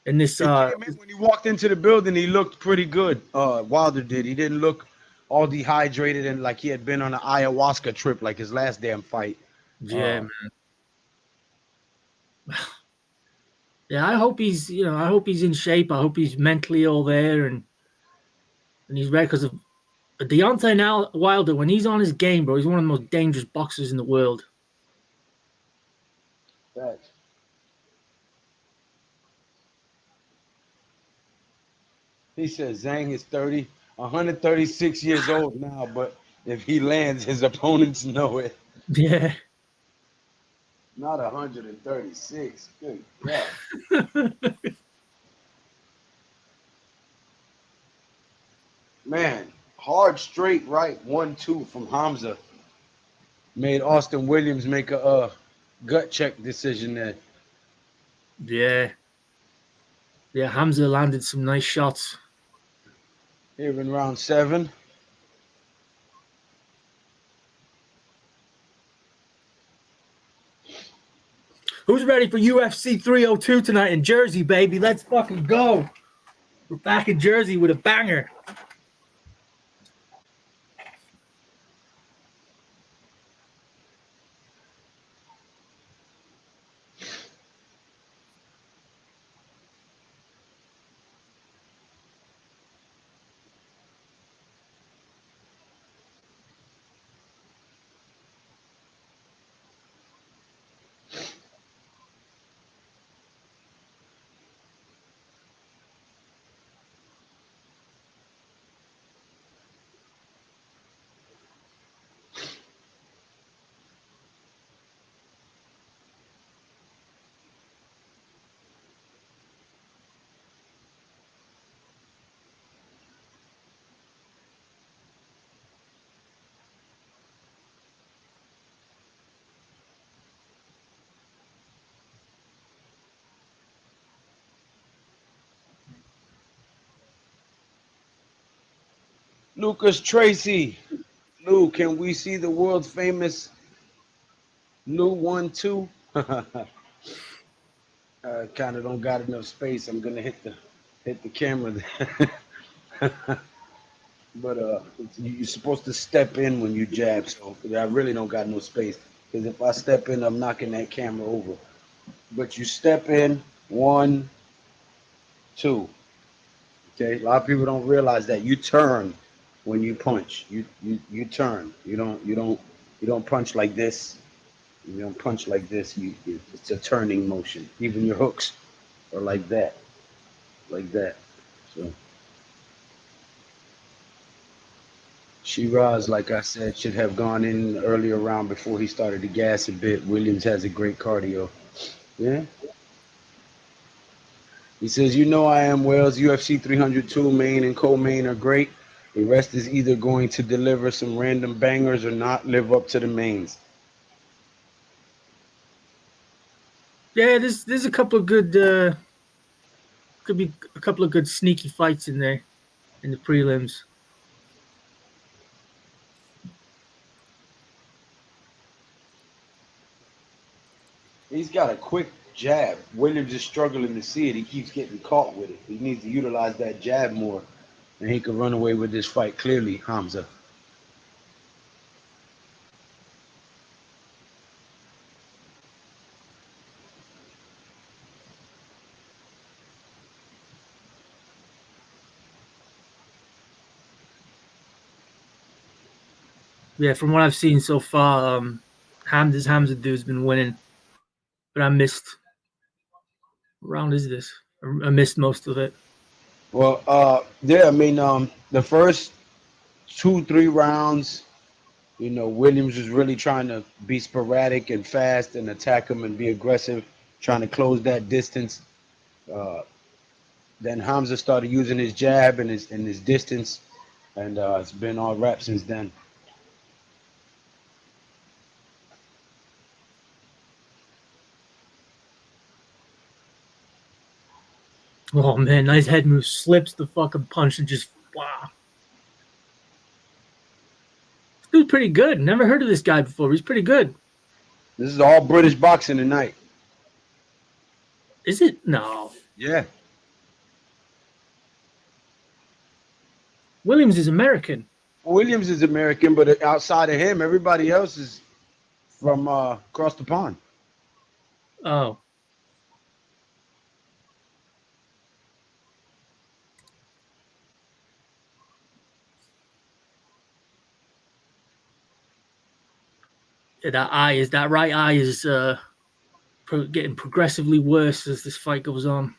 In this, He came in when he walked into the building, he looked pretty good. Wilder did. He didn't look all dehydrated and like he had been on an ayahuasca trip like his last damn fight. yeah, man. Yeah, I hope he's in shape. I hope he's mentally all there and he's ready because of Deontay now Wilder. When he's on his game, bro, he's one of the most dangerous boxers in the world. Facts. He says Zhang is 136 years old now, but if he lands, his opponents know it. Yeah. Not 136. Good God. Man, hard straight right 1-2 from Hamza made Austin Williams make a gut check decision there. Yeah. Yeah, Hamza landed some nice shots. Here in round 7. Who's ready for UFC 302 tonight in Jersey, baby? Let's fucking go. We're back in Jersey with a banger. Lucas Tracy. Lou, can we see the world famous Lou 1-2? Kind of don't got enough space. I'm gonna hit the camera there. But you're supposed to step in when you jab, so I really don't got no space. Because if I step in, I'm knocking that camera over. But you step in, 1, 2. Okay, a lot of people don't realize that you turn when you punch. You turn. You don't punch like this. You don't punch like this. It's a turning motion. Even your hooks are like that, like that. So Shiraz, like I said, should have gone in earlier round before he started to gas a bit. Williams has a great cardio. Yeah. He says, I am Wales. UFC 302 main and co-main are great. The rest is either going to deliver some random bangers or not live up to the mains. Yeah, there's a couple of good Could be a couple of good sneaky fights in there in the prelims. He's got a quick jab. Williams is struggling to see it. He keeps getting caught with it. He needs to utilize that jab more, and he could run away with this fight clearly, Hamza. Yeah, from what I've seen so far, Hamza dude's been winning, but I missed. What round is this? I missed most of it. Well, yeah, I mean, the first 2-3 rounds, you know, Williams was really trying to be sporadic and fast and attack him and be aggressive, trying to close that distance. Uh, then Hamza started using his jab and his distance, and it's been all wrap since then. Oh man, nice head move. Slips the fucking punch and just wow. This dude's pretty good. Never heard of this guy before. He's pretty good. This is all British boxing tonight. Is it? No. Yeah. Williams is American. Williams is American, but outside of him, everybody else is from across the pond. Oh. Yeah, that right eye is getting progressively worse as this fight goes on.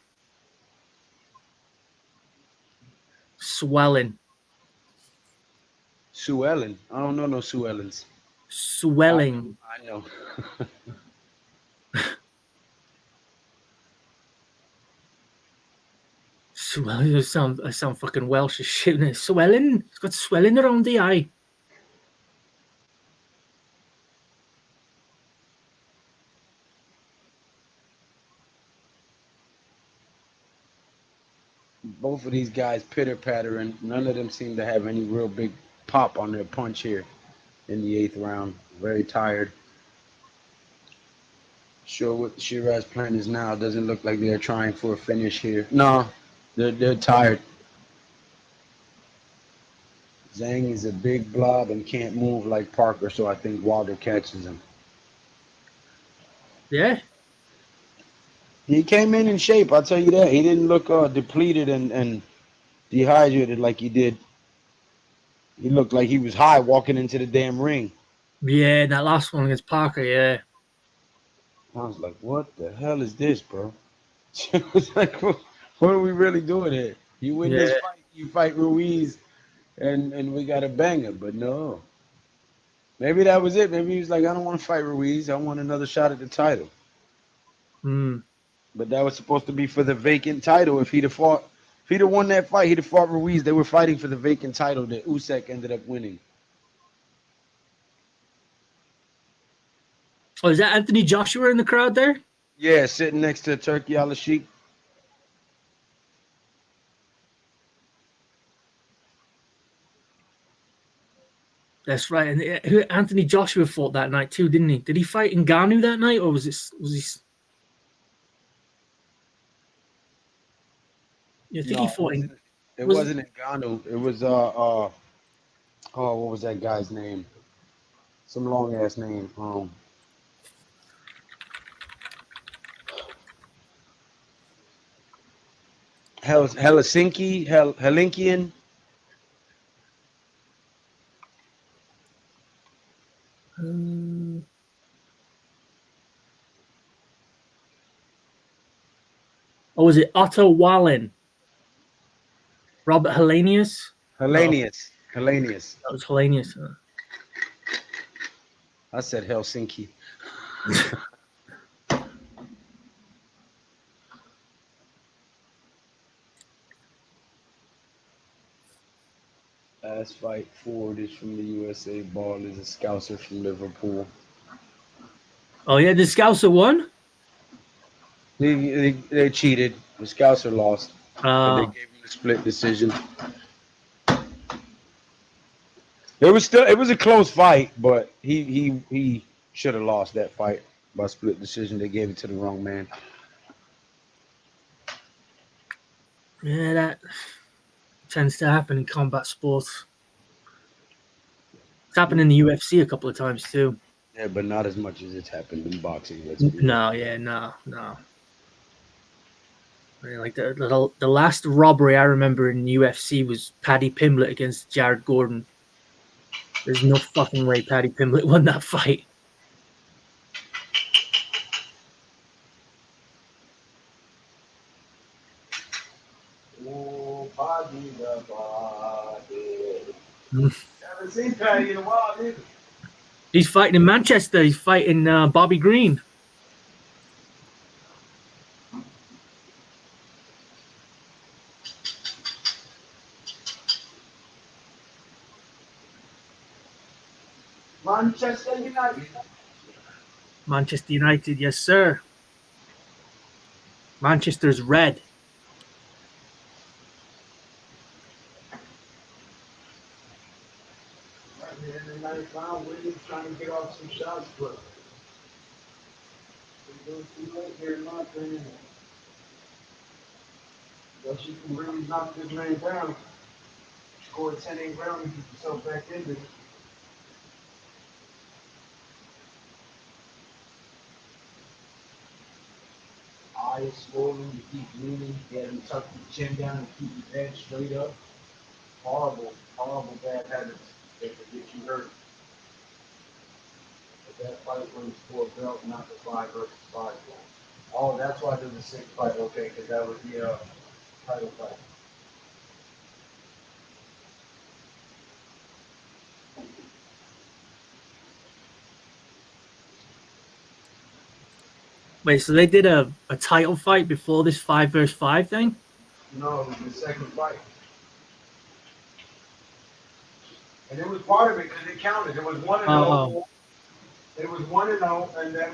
Swelling. Sue Ellen. I don't know no Sue Ellens. Swelling. I know. Swelling. I sound fucking Welsh as shit. Swelling. It's got swelling around the eye. Both of these guys pitter patter, and none of them seem to have any real big pop on their punch here in the 8th round. Very tired. Sure what Shiraz's plan is now. Doesn't look like they're trying for a finish here. No, they're tired. Zhang is a big blob and can't move like Parker, so I think Wilder catches him. Yeah. He came in shape, I'll tell you that. He didn't look depleted and dehydrated like he did. He looked like he was high walking into the damn ring. Yeah, that last one against Parker, yeah. I was like, what the hell is this, bro? It was like, what are we really doing here? You win this fight, you fight Ruiz, and we got a banger, but no. Maybe that was it. Maybe he was like, I don't want to fight Ruiz. I want another shot at the title. But that was supposed to be for the vacant title. If he'd have won that fight, he'd have fought Ruiz. They were fighting for the vacant title that Usyk ended up winning. Oh, is that Anthony Joshua in the crowd there? Yeah, sitting next to Turki Al-Sheikh. That's right. And Anthony Joshua fought that night too, didn't he? Did he fight Ngannou that night, or was he? I think he fought. It wasn't Ngannou. It was oh, what was that guy's name? Some long ass name. Helsinkian. Or was it Otto Wallen? Robert Hellenius? Hellenius. That was Hellenius. I said Helsinki. Last fight forward is from the USA. Ball is a Scouser from Liverpool. Oh yeah, the Scouser won? They cheated. The Scouser lost, but they Oh, gave him a split decision. It was a close fight, but he should have lost that fight by split decision. They gave it to the wrong man. yeah, that tends to happen in combat sports. It's happened in the UFC a couple of times too. Yeah, but not as much as it's happened in boxing. Let's be real. No, yeah, no. I mean, like the last robbery I remember in UFC was Paddy Pimblett against Jared Gordon. There's no fucking way Paddy Pimblett won that fight. Oh, body, the body. Mm. Haven't seen Patty in a while, either. He's fighting in Manchester. He's fighting Bobby Green. Manchester United. Manchester United, yes, sir. Manchester's red. In the ninth round, Williams trying to get off some shots, but it was too late here, in my opinion. Unless you can really knock this man down, score 10-8 round and get yourself back into it. Eyes swollen, you keep leaning, you had him tuck your chin down and keep your head straight up. Horrible, horrible bad habits that could get you hurt. But that fight was for a belt, not the 5 versus 5 one. Oh, that's why there's a 6 fight, okay, because that was the title fight. Wait, so they did a title fight before this 5 versus 5 thing? No, it was the second fight. And it was part of it because it counted. It was 1-0. Oh. It was 1-0, and then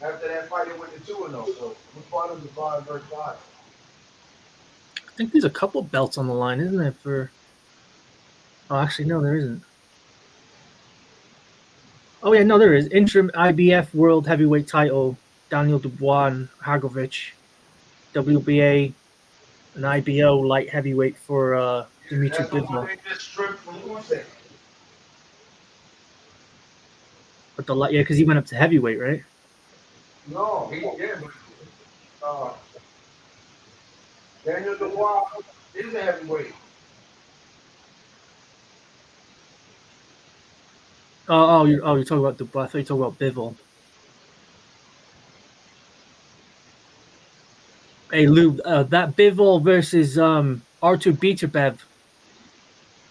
after that fight, it went to 2-0. So it was part of the 5 versus 5. I think there's a couple belts on the line, isn't there? Oh, actually, no, there isn't. Oh, yeah, no, there is. Interim IBF World Heavyweight Title, Daniel Dubois and Hargovich. WBA and IBO Light Heavyweight for Dimitri That's the one Bivol. they just stripped from Usyk. But yeah, because he went up to heavyweight, right? No, but Daniel Dubois is a heavyweight. You're talking about Dubois. I thought you were talking about Bivol. Hey, Lou, that Bivol versus Artur Beterbiev.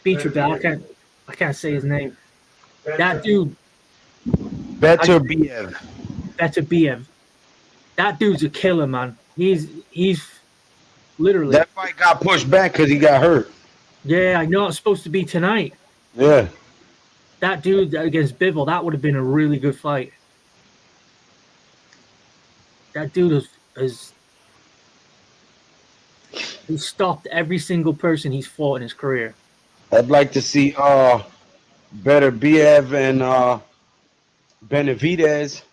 I can't say his name. That dude. Beterbiev. Beterbiev. That dude's a killer, man. He's literally. That fight got pushed back because he got hurt. Yeah, I know it's supposed to be tonight. Yeah. That dude against Bivol, that would have been a really good fight. That dude has stopped every single person he's fought in his career. I'd like to see Beterbiev and Benavidez.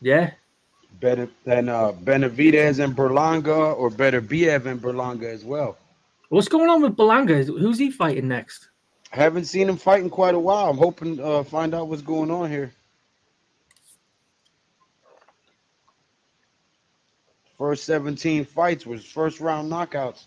Yeah. Better than Benavidez and Berlanga, or Beterbiev and Berlanga as well. What's going on with Berlanga? Who's he fighting next? Haven't seen him fight in quite a while. I'm hoping to find out what's going on here. First 17 fights was first round knockouts.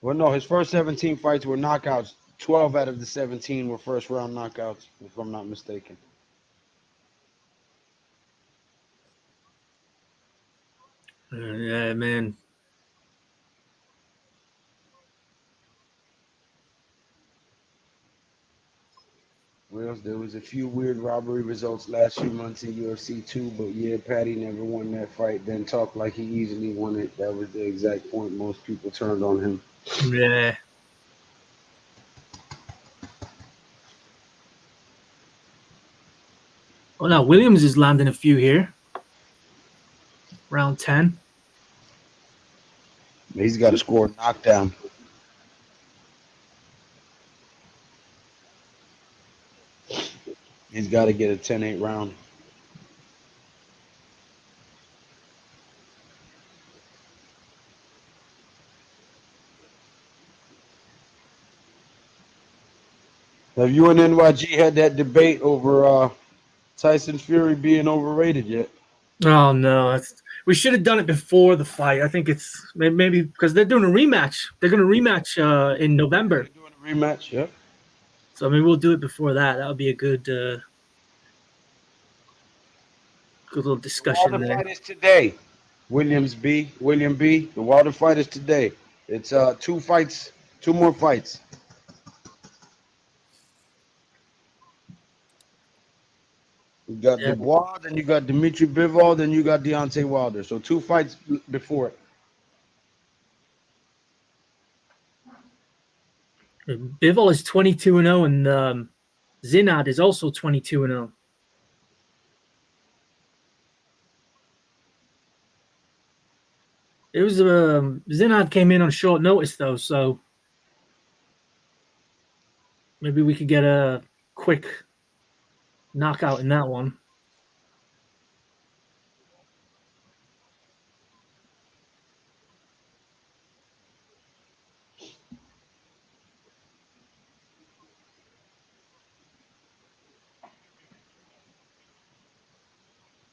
Well, no, his first 17 fights were knockouts. 12 out of the 17 were first round knockouts, if I'm not mistaken. Yeah, man. Well, there was a few weird robbery results last few months in UFC too, but yeah, Patty never won that fight. Then talked like he easily won it. That was the exact point most people turned on him. Yeah. Oh, now Williams is landing a few here. Round 10. He's got to score a knockdown. He's got to get a 10-8 round. Have you and NYG had that debate over Tyson Fury being overrated yet? Oh no, we should have done it before the fight. I think it's maybe because they're doing a rematch. They're going to rematch in November. They're doing a rematch, yeah. So I mean, we'll do it before that. That would be a good little The discussion Wilder there. fight is today. William B. The Wilder fight is today. It's two more fights. You got Yeah. Dubois, then you got Dimitri Bivol, then you got Deontay Wilder. So 2 fights before it. Bivol is 22-0, and Zinad is also 22-0. It was Zinad came in on short notice though, so maybe we could get a quick knockout in that one.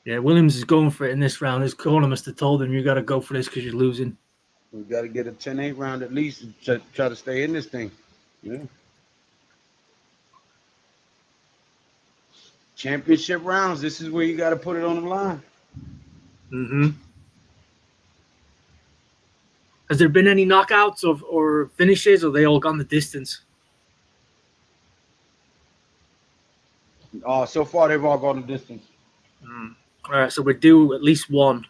Yeah, Williams is going for it in this round. His corner must have told him you got to go for this because you're losing. We got to get a 10-8 round at least to try to stay in this thing. Yeah. Championship rounds. This is where you got to put it on the line. Mm-hmm. Has there been any knockouts or finishes, or they all gone the distance? So far, they've all gone the distance. All right, so we're due at least one.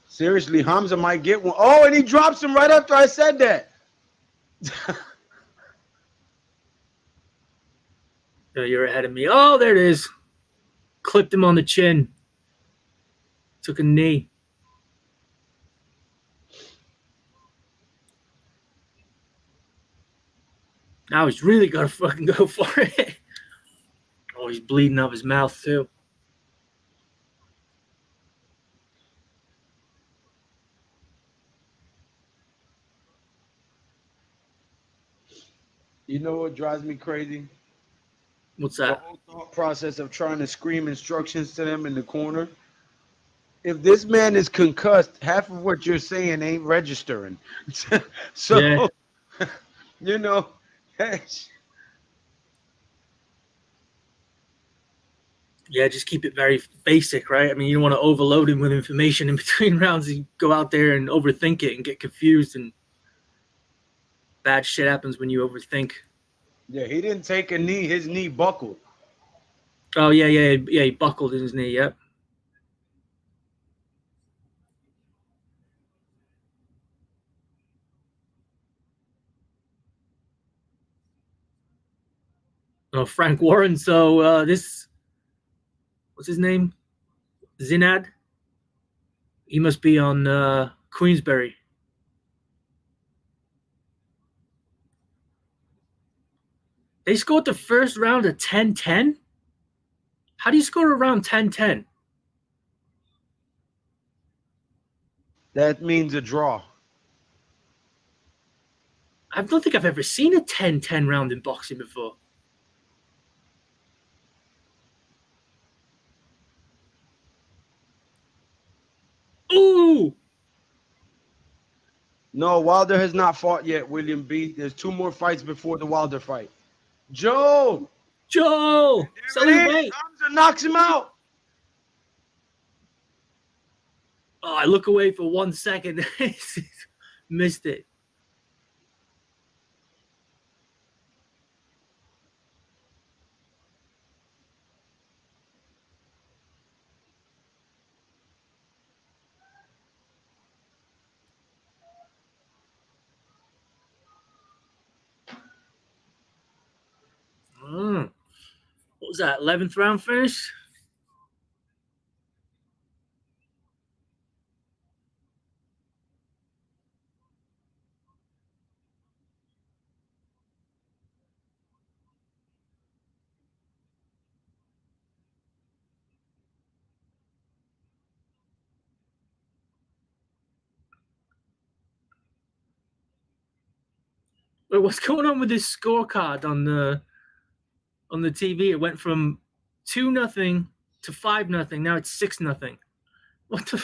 Seriously, Hamza might get one. Oh, and he drops him right after I said that. You're ahead of me. Oh, there it is. Clipped him on the chin. Took a knee. Now he's really got to fucking go for it. Oh, he's bleeding out his mouth too. You know what drives me crazy? What's The that? whole thought process of trying to scream instructions to them in the corner. If this man is concussed, half of what you're saying ain't registering. So, Yeah. you know, Yeah, just keep it very basic, right? I mean, you don't want to overload him with information in between rounds. You go out there and overthink it and get confused, and bad shit happens when you overthink. yeah, he didn't take a knee. His knee buckled. Oh, yeah. He buckled in his knee, yep. Oh, Frank Warren. So what's his name? Zinad? He must be on Queensberry. They scored the first round at 10-10? How do you score around 10-10? That means a draw. I don't think I've ever seen a 10-10 round in boxing before. Ooh! No, Wilder has not fought yet, William B. There's 2 more fights before the Wilder fight. Joe! Joe! There it is. Celebrate! Hamza knocks him out. Oh, I look away for 1 second. Missed it. was that 11th round finish? Wait, what's going on with this scorecard on the TV? It went from 2-0 to 5-0. Now it's 6-0. What the?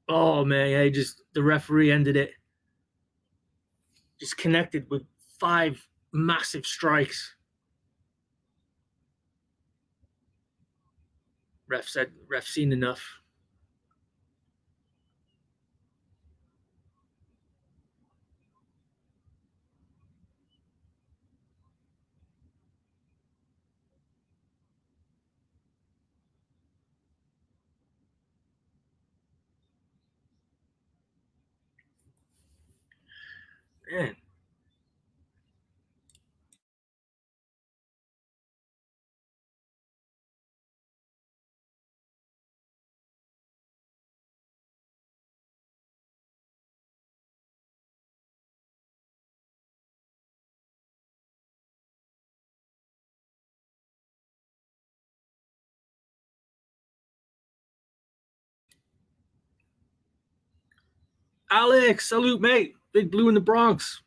Oh man, yeah, the referee ended it. Just connected with 5 massive strikes. Ref said, "Ref seen enough." Man. Alex, salute, mate. Big Blue in the Bronx.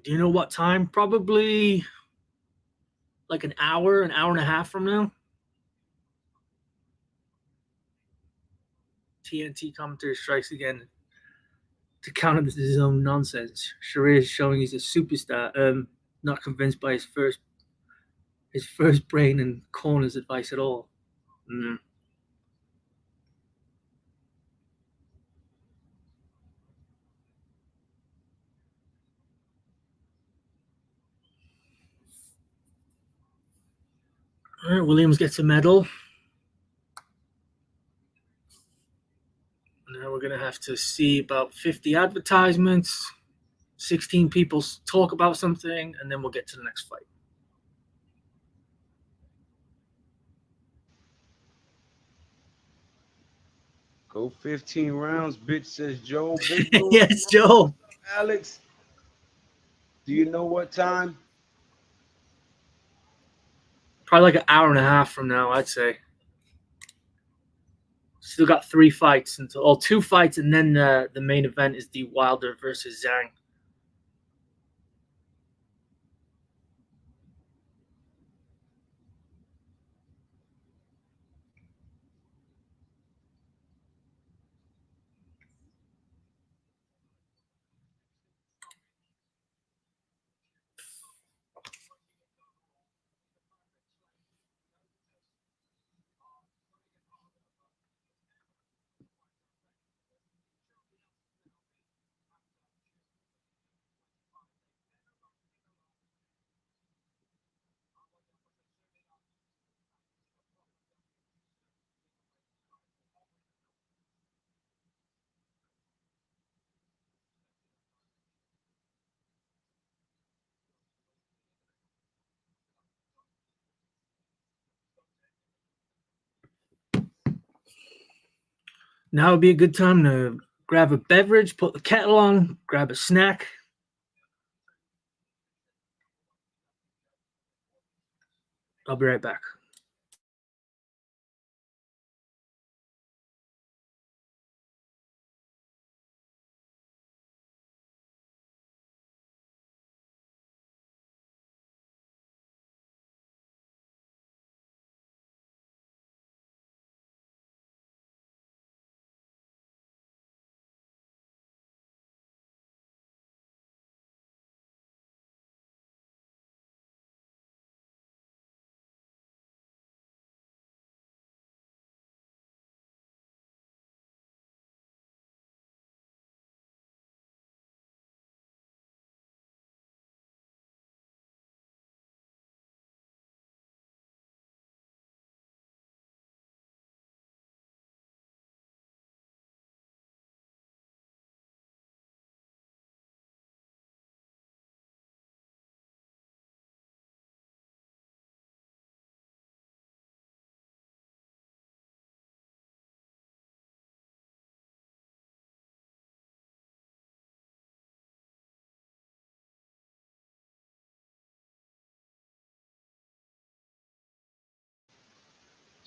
Do you know what time? Probably like an hour and a half from now. TNT commentator strikes again to counter his own nonsense. Sharir is showing he's a superstar. Not convinced by his first brain and corners advice at all. All right, Williams gets a medal. Now we're going to have to see about 50 advertisements, 16 people talk about something, and then we'll get to the next fight. Go 15 rounds, bitch, says Joe. Big Blue. Yes, Joe. Alex, do you know what time? Probably like an hour and a half from now, I'd say. Still got 3 fights until 2 fights, and then the main event is the Wilder versus Zhang. Now would be a good time to grab a beverage, put the kettle on, grab a snack. I'll be right back.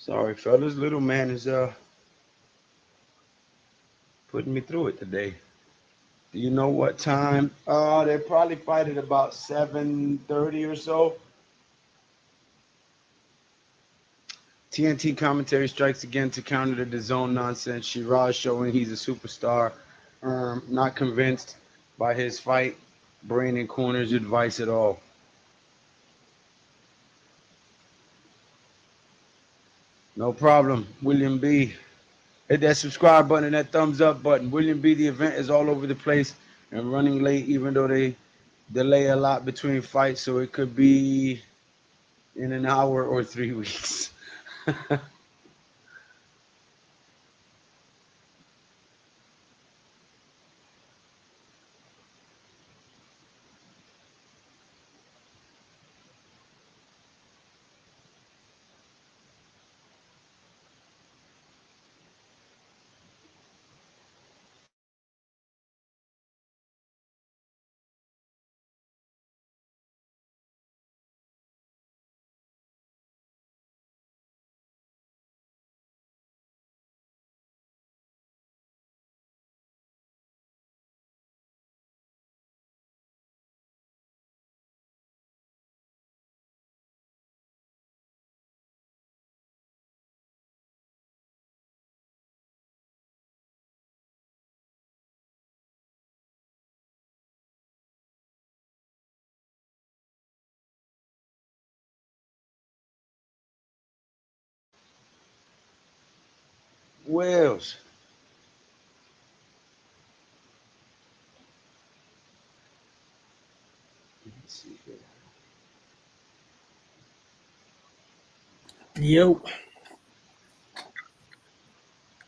Sorry, fellas. Little man is putting me through it today. Do you know what time? They probably fight at about 7:30 or so. TNT commentary strikes again to counter the zone nonsense. Shiraz showing he's a superstar. Not convinced by his fight, brain, and corners advice at all. No problem, William B. Hit that subscribe button and that thumbs up button. William B. The event is all over the place and running late, even though they delay a lot between fights, so it could be in an hour or 3 weeks. Wells. Let's see here. Yo.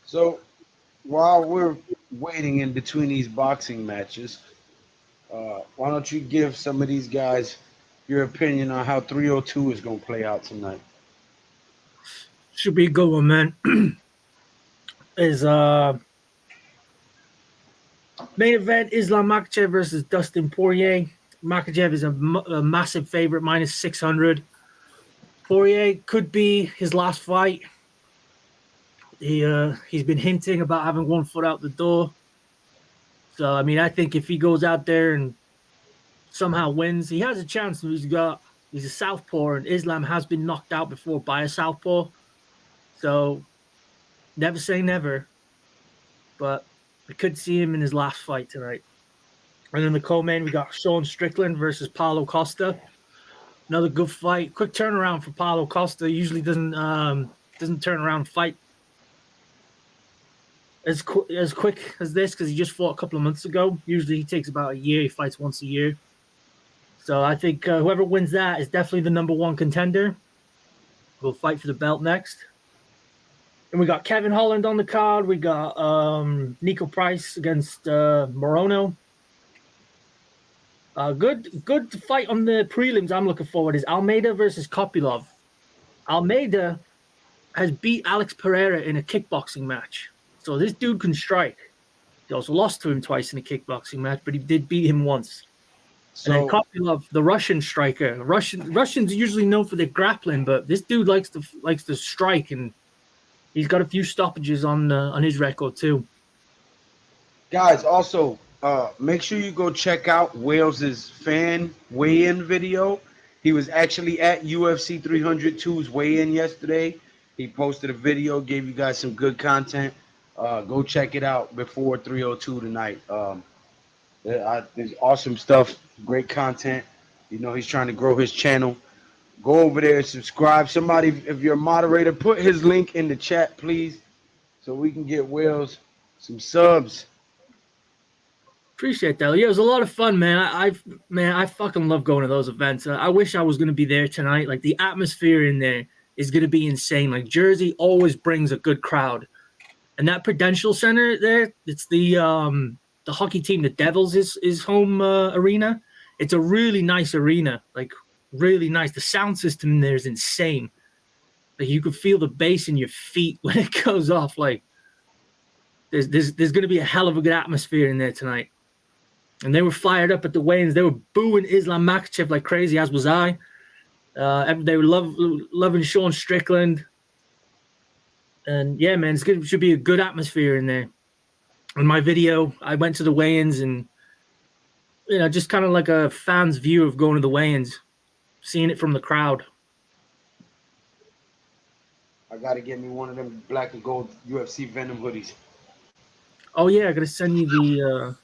So while we're waiting in between these boxing matches, why don't you give some of these guys your opinion on how 302 is going to play out tonight? Should be a good one, man. Is main event Islam Makhachev versus Dustin Poirier. Makhachev is a massive favorite, minus 600. Poirier could be his last fight. He's been hinting about having one foot out the door. So I mean, I think if he goes out there and somehow wins, he has a chance. He's a southpaw, and Islam has been knocked out before by a southpaw. So never say never. But we could see him in his last fight tonight. And then the co-main, we got Sean Strickland versus Paulo Costa. Another good fight. Quick turnaround for Paulo Costa. Usually doesn't turn around fight as quick as this because he just fought a couple of months ago. Usually he takes about a year. He fights once a year. So I think whoever wins that is definitely the number one contender. We'll fight for the belt next. And we got Kevin Holland on the card. We got Nico Price against Morono. Good fight on the prelims I'm looking forward is Almeida versus Kopylov. Almeida has beat Alex Pereira in a kickboxing match. So this dude can strike. He also lost to him twice in a kickboxing match, but he did beat him once. So, and then Kopylov, the Russian striker. Russians are usually known for their grappling, but this dude likes to strike, and he's got a few stoppages on his record too. guys, also make sure you go check out Wales's fan weigh-in video. He was actually at UFC 302's weigh-in yesterday. He posted a video, gave you guys some good content. Go check it out before 302 tonight. There's awesome stuff, great content. You know, he's trying to grow his channel. Go over there and subscribe. Somebody, if you're a moderator, put his link in the chat, please, so we can get Wales some subs. Appreciate that. Yeah, it was a lot of fun, man. I fucking love going to those events. I wish I was going to be there tonight. Like, the atmosphere in there is going to be insane. Like, Jersey always brings a good crowd. And that Prudential Center there, it's the hockey team, the Devils, is home arena. It's a really nice arena, like really nice. The sound system in there is insane. Like, you can feel the bass in your feet when it goes off. Like, there's going to be a hell of a good atmosphere in there tonight. And they were fired up at the weigh-ins. They were booing Islam Makhachev like crazy, as was I. They were loving Sean Strickland. And yeah, man, it should be a good atmosphere in there. In my video, I went to the weigh-ins and, you know, just kind of like a fan's view of going to the weigh-ins, seeing it from the crowd. I gotta get me one of them black and gold UFC Venom hoodies. Oh yeah, I gotta send you the.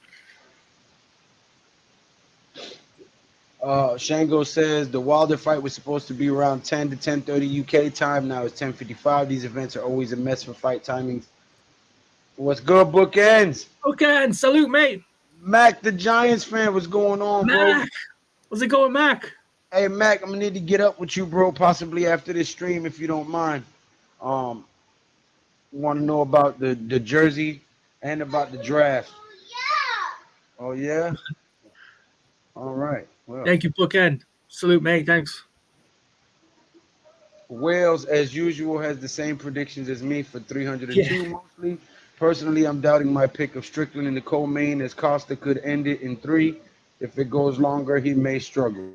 Shango says the Wilder fight was supposed to be around 10 to 10:30 UK time. Now it's 10:55. These events are always a mess for fight timings. What's good, bookends? Okay, and salute, mate. Mac, the Giants fan, what's going on, bro? Mac, how's it going, Mac? Hey, Mac, I'm gonna need to get up with you, bro, possibly after this stream, if you don't mind. Want to know about the jersey and about the draft. Oh yeah. All right. Well, Thank you, bookend. Salute, mate. Thanks. Wales, as usual, has the same predictions as me for 302 Yeah. mostly. Personally, I'm doubting my pick of Strickland in the co-main, as Costa could end it in 3. If it goes longer, he may struggle.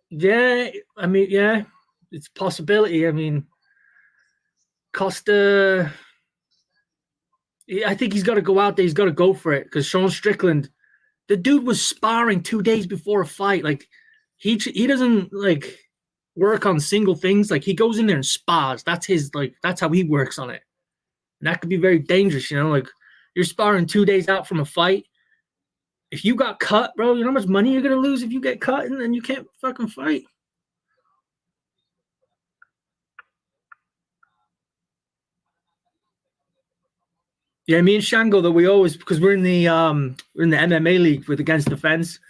Yeah, I mean, yeah, it's a possibility. I mean, Costa, I think he's got to go out there. He's got to go for it because Sean Strickland, the dude was sparring 2 days before a fight. Like, he doesn't like work on single things. Like, he goes in there and spars. That's his, like, that's how he works on it. And that could be very dangerous, you know? Like, you're sparring 2 days out from a fight. If you got cut, bro, you know how much money you're going to lose if you get cut and then you can't fucking fight? Yeah, me and Shango, though, we always, because we're in the MMA league with Against the Fence,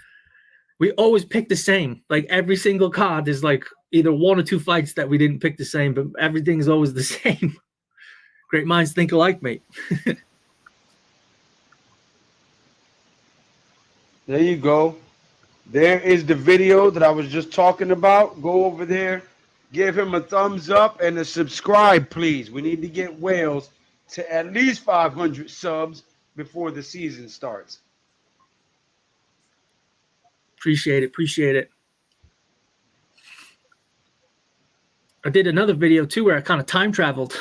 we always pick the same. Like, every single card is like either 1 or 2 fights that we didn't pick the same, but everything's always the same. Great minds think alike, mate. There you go. There is the video that I was just talking about. Go over there, give him a thumbs up and a subscribe, please. We need to get Wales to at least 500 subs before the season starts. Appreciate it. Appreciate it. I did another video, too, where I kind of time traveled.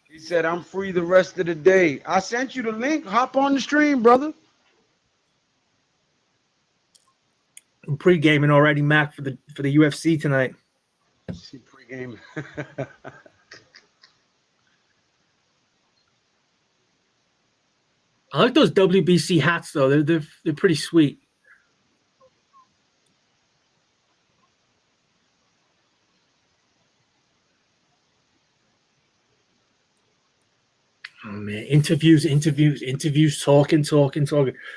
He said, I'm free the rest of the day. I sent you the link. Hop on the stream, brother. I'm pre-gaming already, Mac, for the UFC tonight. See pre-game. I like those WBC hats, though. They're pretty sweet. Oh, man. Interviews, talking.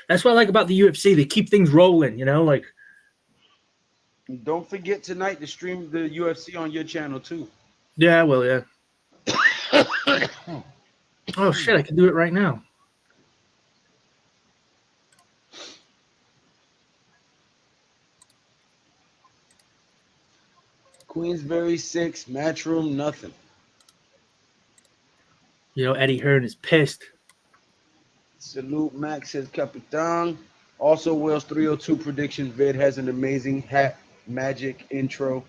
That's what I like about the UFC. They keep things rolling, you know? Like, don't forget tonight to stream the UFC on your channel, too. yeah, well, yeah. Oh, shit, I can do it right now. Queensberry 6, Matchroom, nothing. You know, Eddie Hearn is pissed. Salute, Max says Capitan. Also, Wales 302 prediction vid has an amazing hat magic intro.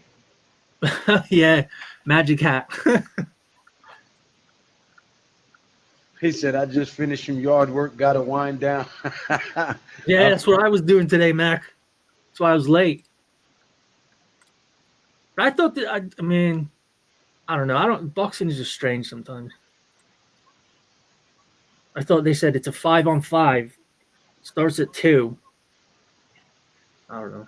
Yeah, magic hat. He said, I just finished some yard work, got to wind down. Yeah, that's what I was doing today, Mac. That's why I was late. But I thought that, I mean, I don't know. Boxing is just strange sometimes. I thought they said it's a 5-on-5. Starts at 2. I don't know.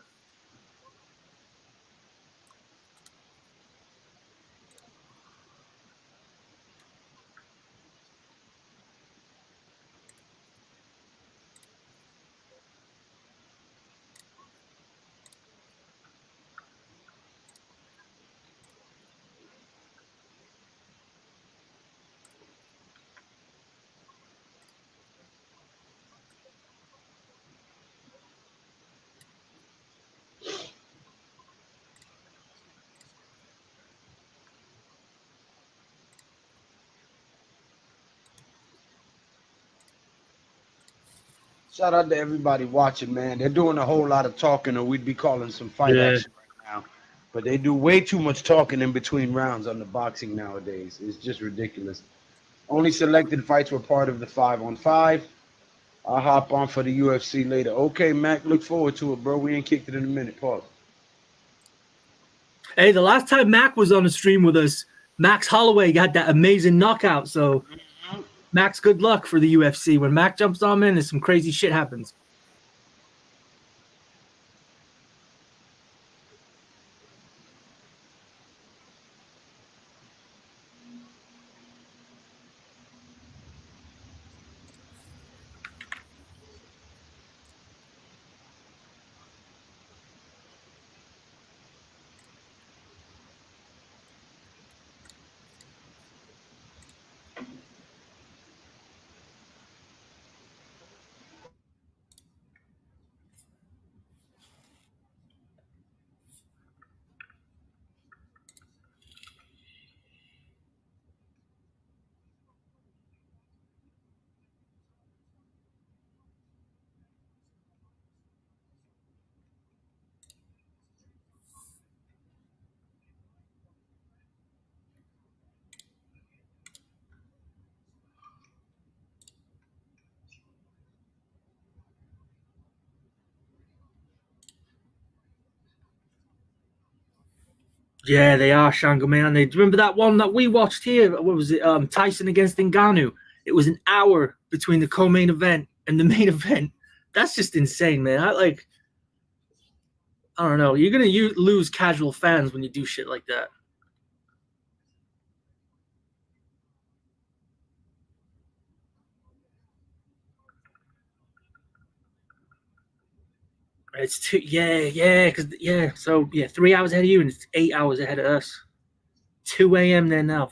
Shout out to everybody watching, man. They're doing a whole lot of talking, or we'd be calling some fight Yeah. action right now. But they do way too much talking in between rounds on the boxing nowadays. It's just ridiculous. Only selected fights were part of the 5-on-5. I'll hop on for the UFC later. Okay, Mac, look forward to it, bro. We ain't kicked it in a minute. Pause. Hey, the last time Mac was on the stream with us, Max Holloway got that amazing knockout. So, Max, good luck for the UFC. When Mac jumps on, man, there's some crazy shit happens. Yeah, they are, Shango, man. Do you remember that one that we watched here? What was it? Tyson against Ngannou. It was an hour between the co-main event and the main event. That's just insane, man. I don't know. You're going to lose casual fans when you do shit like that. It's two, So 3 hours ahead of you, and it's 8 hours ahead of us. 2 a.m. there now.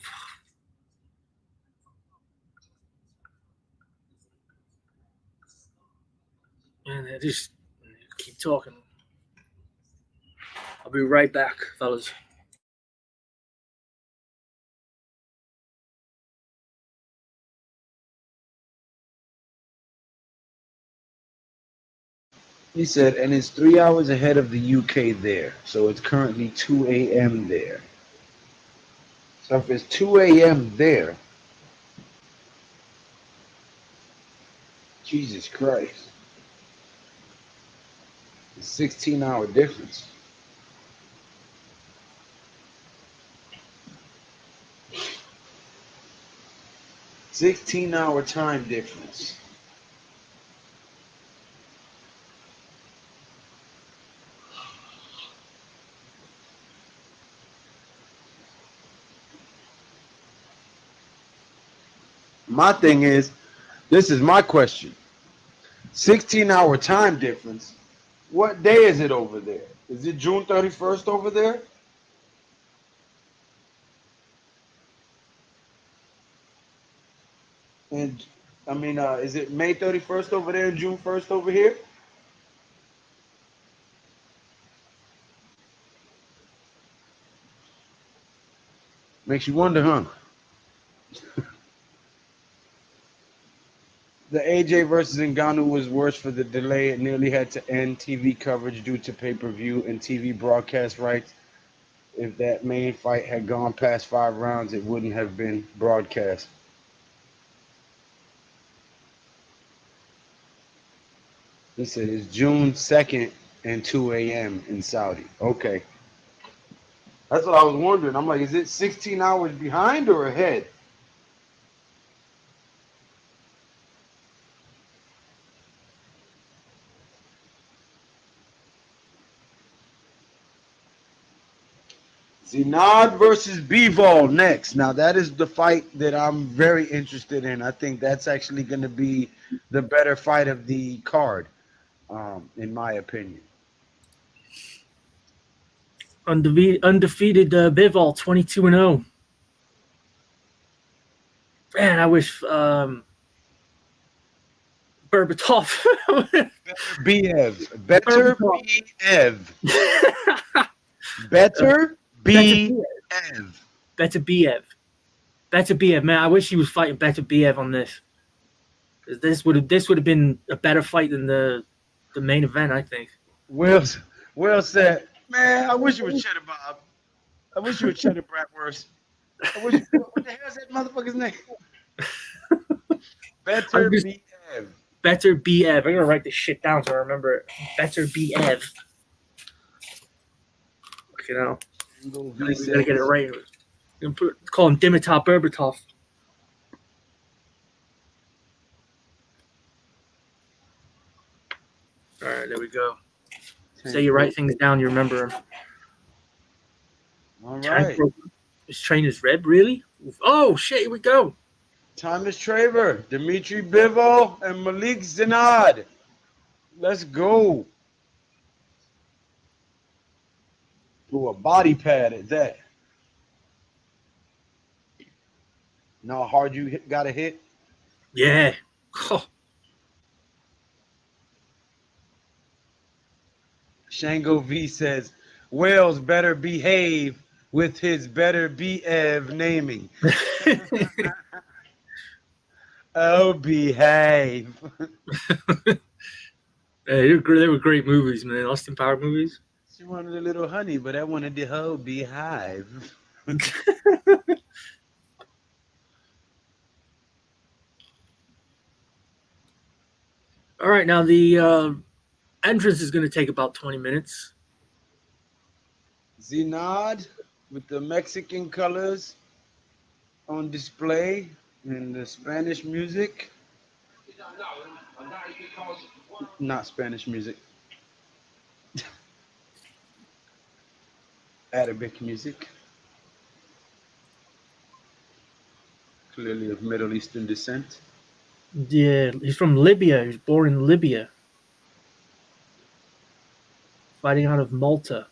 Man, I just keep talking. I'll be right back, fellas. He said, and it's 3 hours ahead of the UK there. So it's currently 2 a.m. there. So if it's 2 a.m. there, Jesus Christ. It's a 16-hour difference. $16-hour time difference. My thing is, this is my question. 16-hour time difference. What day is it over there? Is it June 31st over there? And is it May 31st over there and June 1st over here? Makes you wonder, huh? The AJ versus Ngannou was worse for the delay. It nearly had to end TV coverage due to pay-per-view and TV broadcast rights. If that main fight had gone past 5 rounds, it wouldn't have been broadcast. He said it's June 2nd and 2 a.m. in Saudi. Okay. That's what I was wondering. I'm like, is it 16 hours behind or ahead? Zinad versus Bivol next. Now, that is the fight that I'm very interested in. I think that's actually going to be the better fight of the card, in my opinion. Undefeated Bivol, 22-0. Man, I wish Berbatov. Better Bev. Better Bev. Better Biev, man. I wish he was fighting Better Biev on this. This would have been a better fight than the main event, I think. Will said Man, I wish you were Cheddar Bob. I wish you were Cheddar Bratwurst. I wish. What the hell is that motherfucker's name? Better just- be Ev. Better be Ev. I'm gonna write this shit down so I remember it. Better be Ev. You know, Single I V think we gotta get it says, right. Call him Dimitar Berbatov. All right, there we go. Say you write things down, you remember them. All right. His trainer's Reb, really? Oh shit! Here we go. Thomas Traver, Dimitri Bivol, and Malik Zinad. Let's go. Ooh, a body pad at that. Know how hard you got to hit? Yeah. Oh, Shango V says, Wales better behave with his better be Ev naming. Oh, behave. Hey, they were great movies, man. Austin Power movies. She wanted a little honey, but I wanted the whole beehive. All right, now the entrance is going to take about 20 minutes. Zinad with the Mexican colors on display and the Spanish music. Not Spanish music. Arabic music. Clearly of Middle Eastern descent. Yeah, he's from Libya. He was born in Libya. Fighting out of Malta.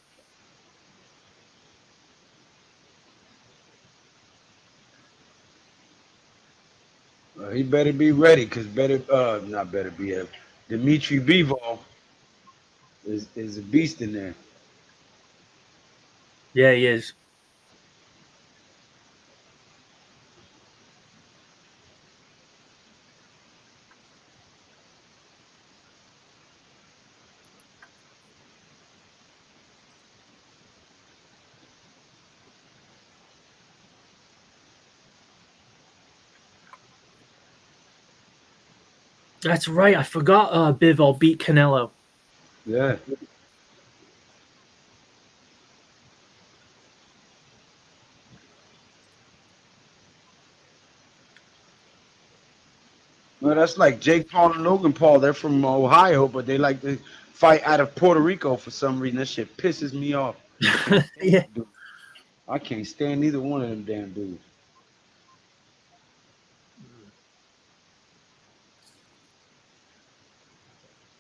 He better be ready, because not better be Dimitri Bivol is a beast in there. Yeah, he is. That's right. I forgot Bivol beat Canelo. Yeah. Well, that's like Jake Paul and Logan Paul. They're from Ohio, but they like to fight out of Puerto Rico for some reason. That shit pisses me off. Yeah. I can't stand neither one of them damn dudes.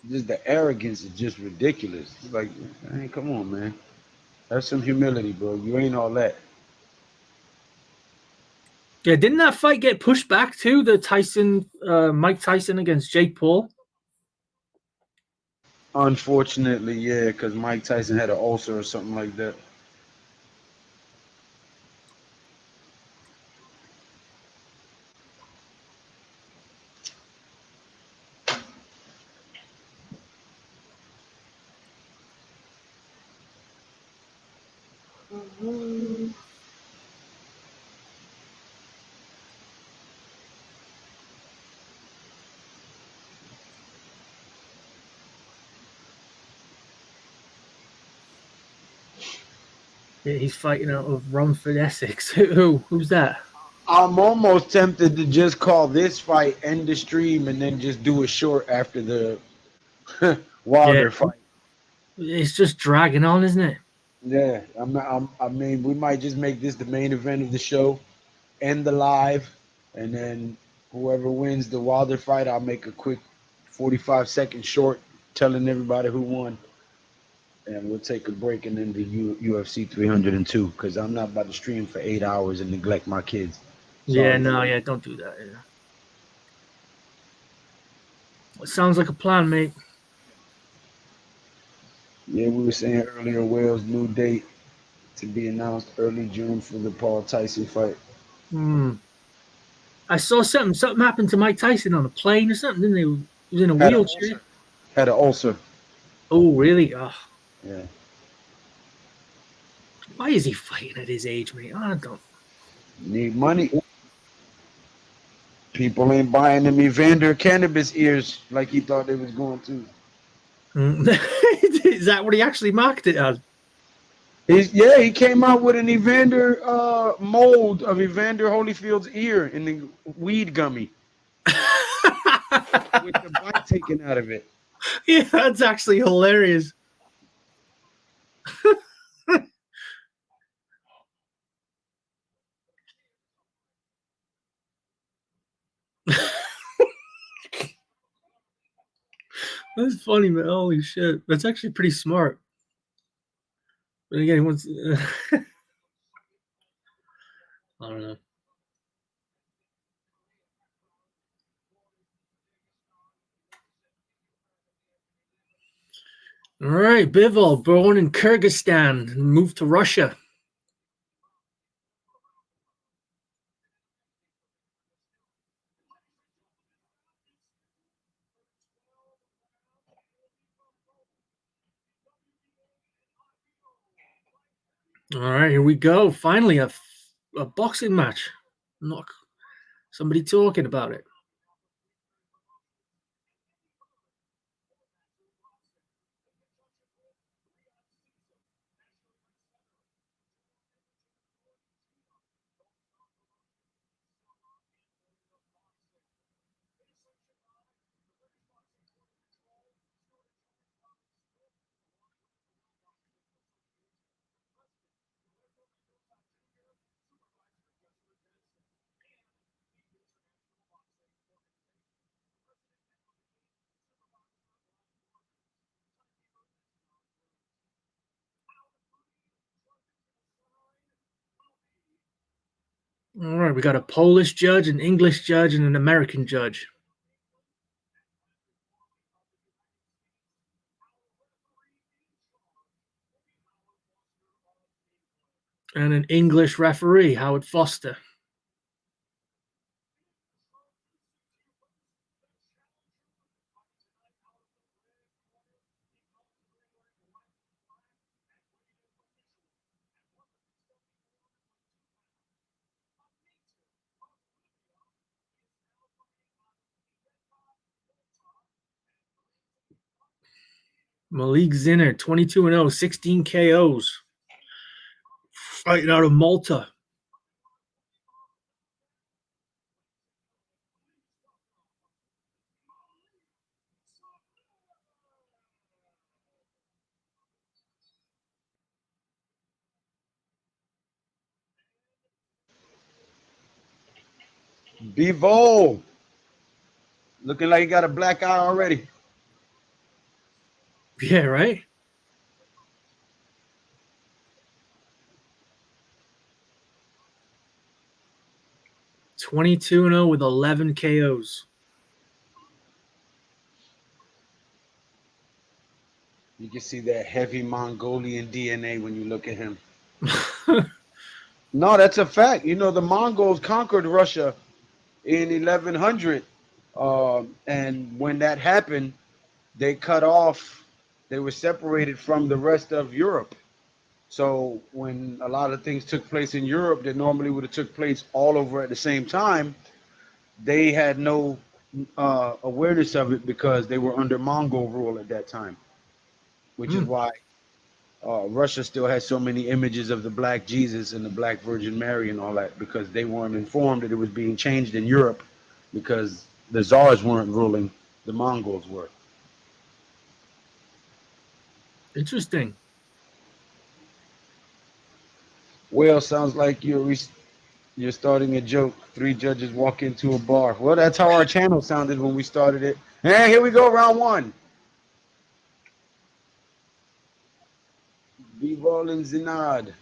Just the arrogance is just ridiculous. It's like, hey, come on, man. Have some humility, bro. You ain't all that. Yeah, didn't that fight get pushed back too? The Mike Tyson against Jake Paul? Unfortunately, yeah, because Mike Tyson had an ulcer or something like that. Yeah, he's fighting out of Romford, Essex. Who's that? I'm almost tempted to just call this fight end the stream and then just do a short after the Wilder fight. It's just dragging on, isn't it? Yeah, I mean, we might just make this the main event of the show, end the live, and then whoever wins the Wilder fight, I'll make a quick 45-second short telling everybody who won. And we'll take a break and then the UFC 302 because I'm not about to stream for 8 hours and neglect my kids. Yeah, no, yeah, don't do that. Yeah. It sounds like a plan, mate. Yeah, we were saying earlier, Wales' new date to be announced early June for the Paul Tyson fight. I saw something. Something happened to Mike Tyson on a plane or something, didn't he? He was in a wheelchair. Had an ulcer. Oh, really? Oh. Yeah. Why is he fighting at his age, mate? I don't. Need money. People ain't buying them Evander cannabis ears like he thought they was going to. Is that what he actually marked it as? He came out with an Evander mold of Evander Holyfield's ear in the weed gummy with the bite taken out of it. Yeah, that's actually hilarious. That's funny, man. Holy shit. That's actually pretty smart. But again, he wants. I don't know. All right, Bivol, born in Kyrgyzstan, moved to Russia. All right, here we go. Finally, a boxing match. Not somebody talking about it. All right, we got a Polish judge, an English judge, and an American judge. And an English referee, Howard Foster. Malik Zinner, 22-0, 16 KOs. Fighting out of Malta. Bivol, looking like he got a black eye already. Yeah, right? (22-0) with 11 KOs. You can see that heavy Mongolian DNA when you look at him. No, that's a fact. You know, the Mongols conquered Russia in 1100. And when that happened, they cut off, they were separated from the rest of Europe. So when a lot of things took place in Europe that normally would have took place all over at the same time, they had no awareness of it because they were under Mongol rule at that time, which is why Russia still has so many images of the Black Jesus and the Black Virgin Mary and all that, because they weren't informed that it was being changed in Europe because the czars weren't ruling, the Mongols were. Interesting. Well, sounds like you're starting a joke. 3 judges walk into a bar. Well, that's how our channel sounded when we started it. And here we go, round 1. Bivol and Zinad.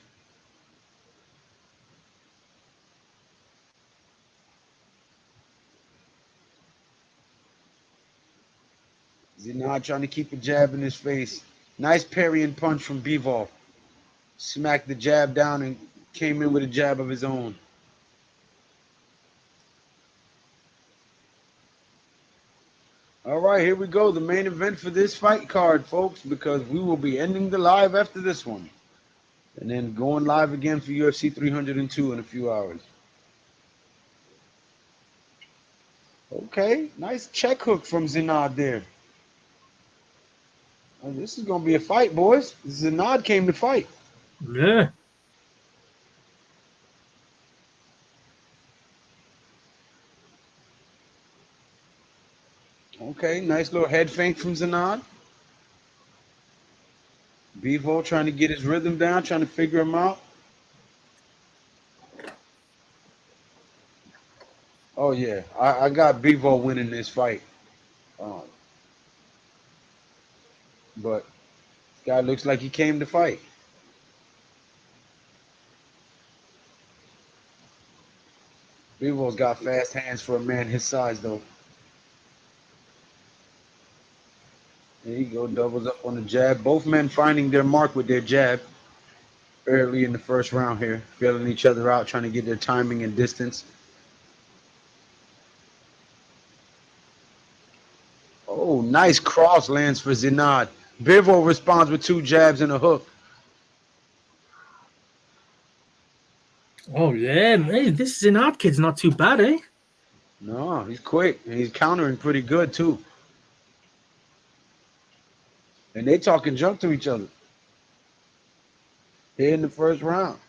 Zinad trying to keep a jab in his face. Nice parrying punch from Bivol. Smacked the jab down and came in with a jab of his own. All right, here we go. The main event for this fight card, folks, because we will be ending the live after this one. And then going live again for UFC 302 in a few hours. Okay, nice check hook from Zinad there. Oh, this is going to be a fight, boys. Zinad came to fight. Yeah. Okay, nice little head feint from Zinad. Bivol trying to get his rhythm down, trying to figure him out. Oh, yeah. I got Bivol winning this fight. But this guy looks like he came to fight. Bivol's got fast hands for a man his size, though. There you go, doubles up on the jab. Both men finding their mark with their jab early in the first round here, feeling each other out, trying to get their timing and distance. Oh, nice cross lands for Zinad. Bivol responds with 2 jabs and a hook. Oh yeah, hey, this Zinad kid's not too bad, eh? No, he's quick and he's countering pretty good too. And they talking junk to each other here in the first round.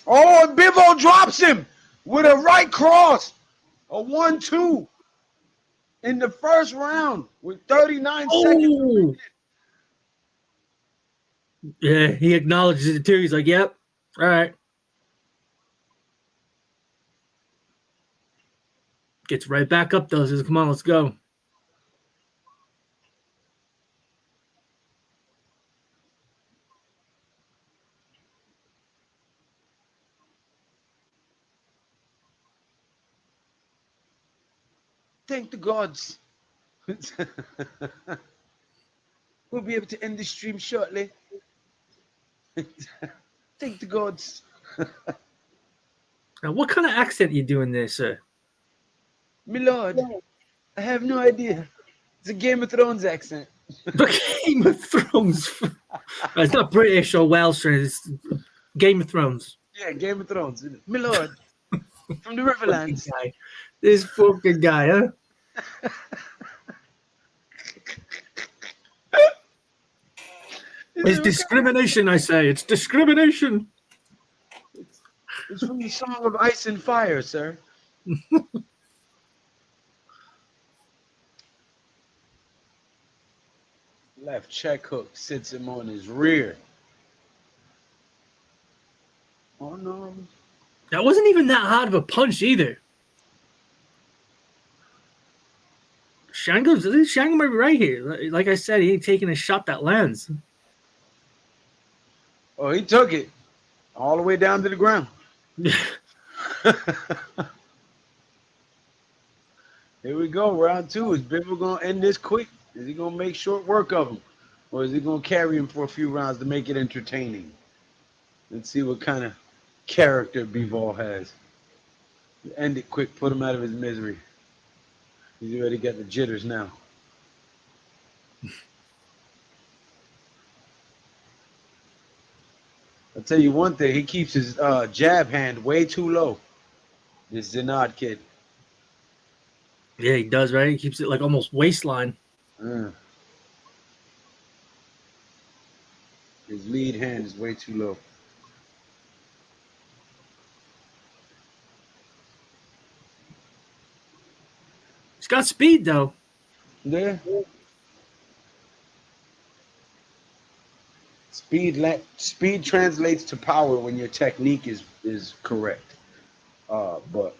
Oh, and Bivol drops him with a right cross. A 1-2 in the first round with 39 seconds. Oh, yeah, he acknowledges it too. He's like, "Yep, all right." Gets right back up though. Says, "Come on, let's go." Thank the gods. We'll be able to end the stream shortly. Thank the gods. Now, what kind of accent you doing there, sir? My lord, I have no idea. It's a Game of Thrones accent. Game of Thrones. It's not British or Welsh, it's Game of Thrones. Yeah, Game of Thrones. My lord, from the Riverlands. This fucking guy, huh? It's discrimination, I say. It's discrimination. It's from the Song of Ice and Fire, sir. Left check hook sits him on his rear. Oh no. That wasn't even that hard of a punch either. Zhang might be right here. Like I said, he ain't taking a shot that lands. Oh, he took it all the way down to the ground. Here we go, round 2. Is Bivol going to end this quick? Is he going to make short work of him? Or is he going to carry him for a few rounds to make it entertaining? Let's see what kind of character Bivol has. End it quick, put him out of his misery. He's already got the jitters now. I'll tell you one thing, he keeps his jab hand way too low. This Zinad kid. Yeah, he does, right? He keeps it like almost waistline. His lead hand is way too low. He's got speed, though. Yeah. Speed translates to power when your technique is correct. But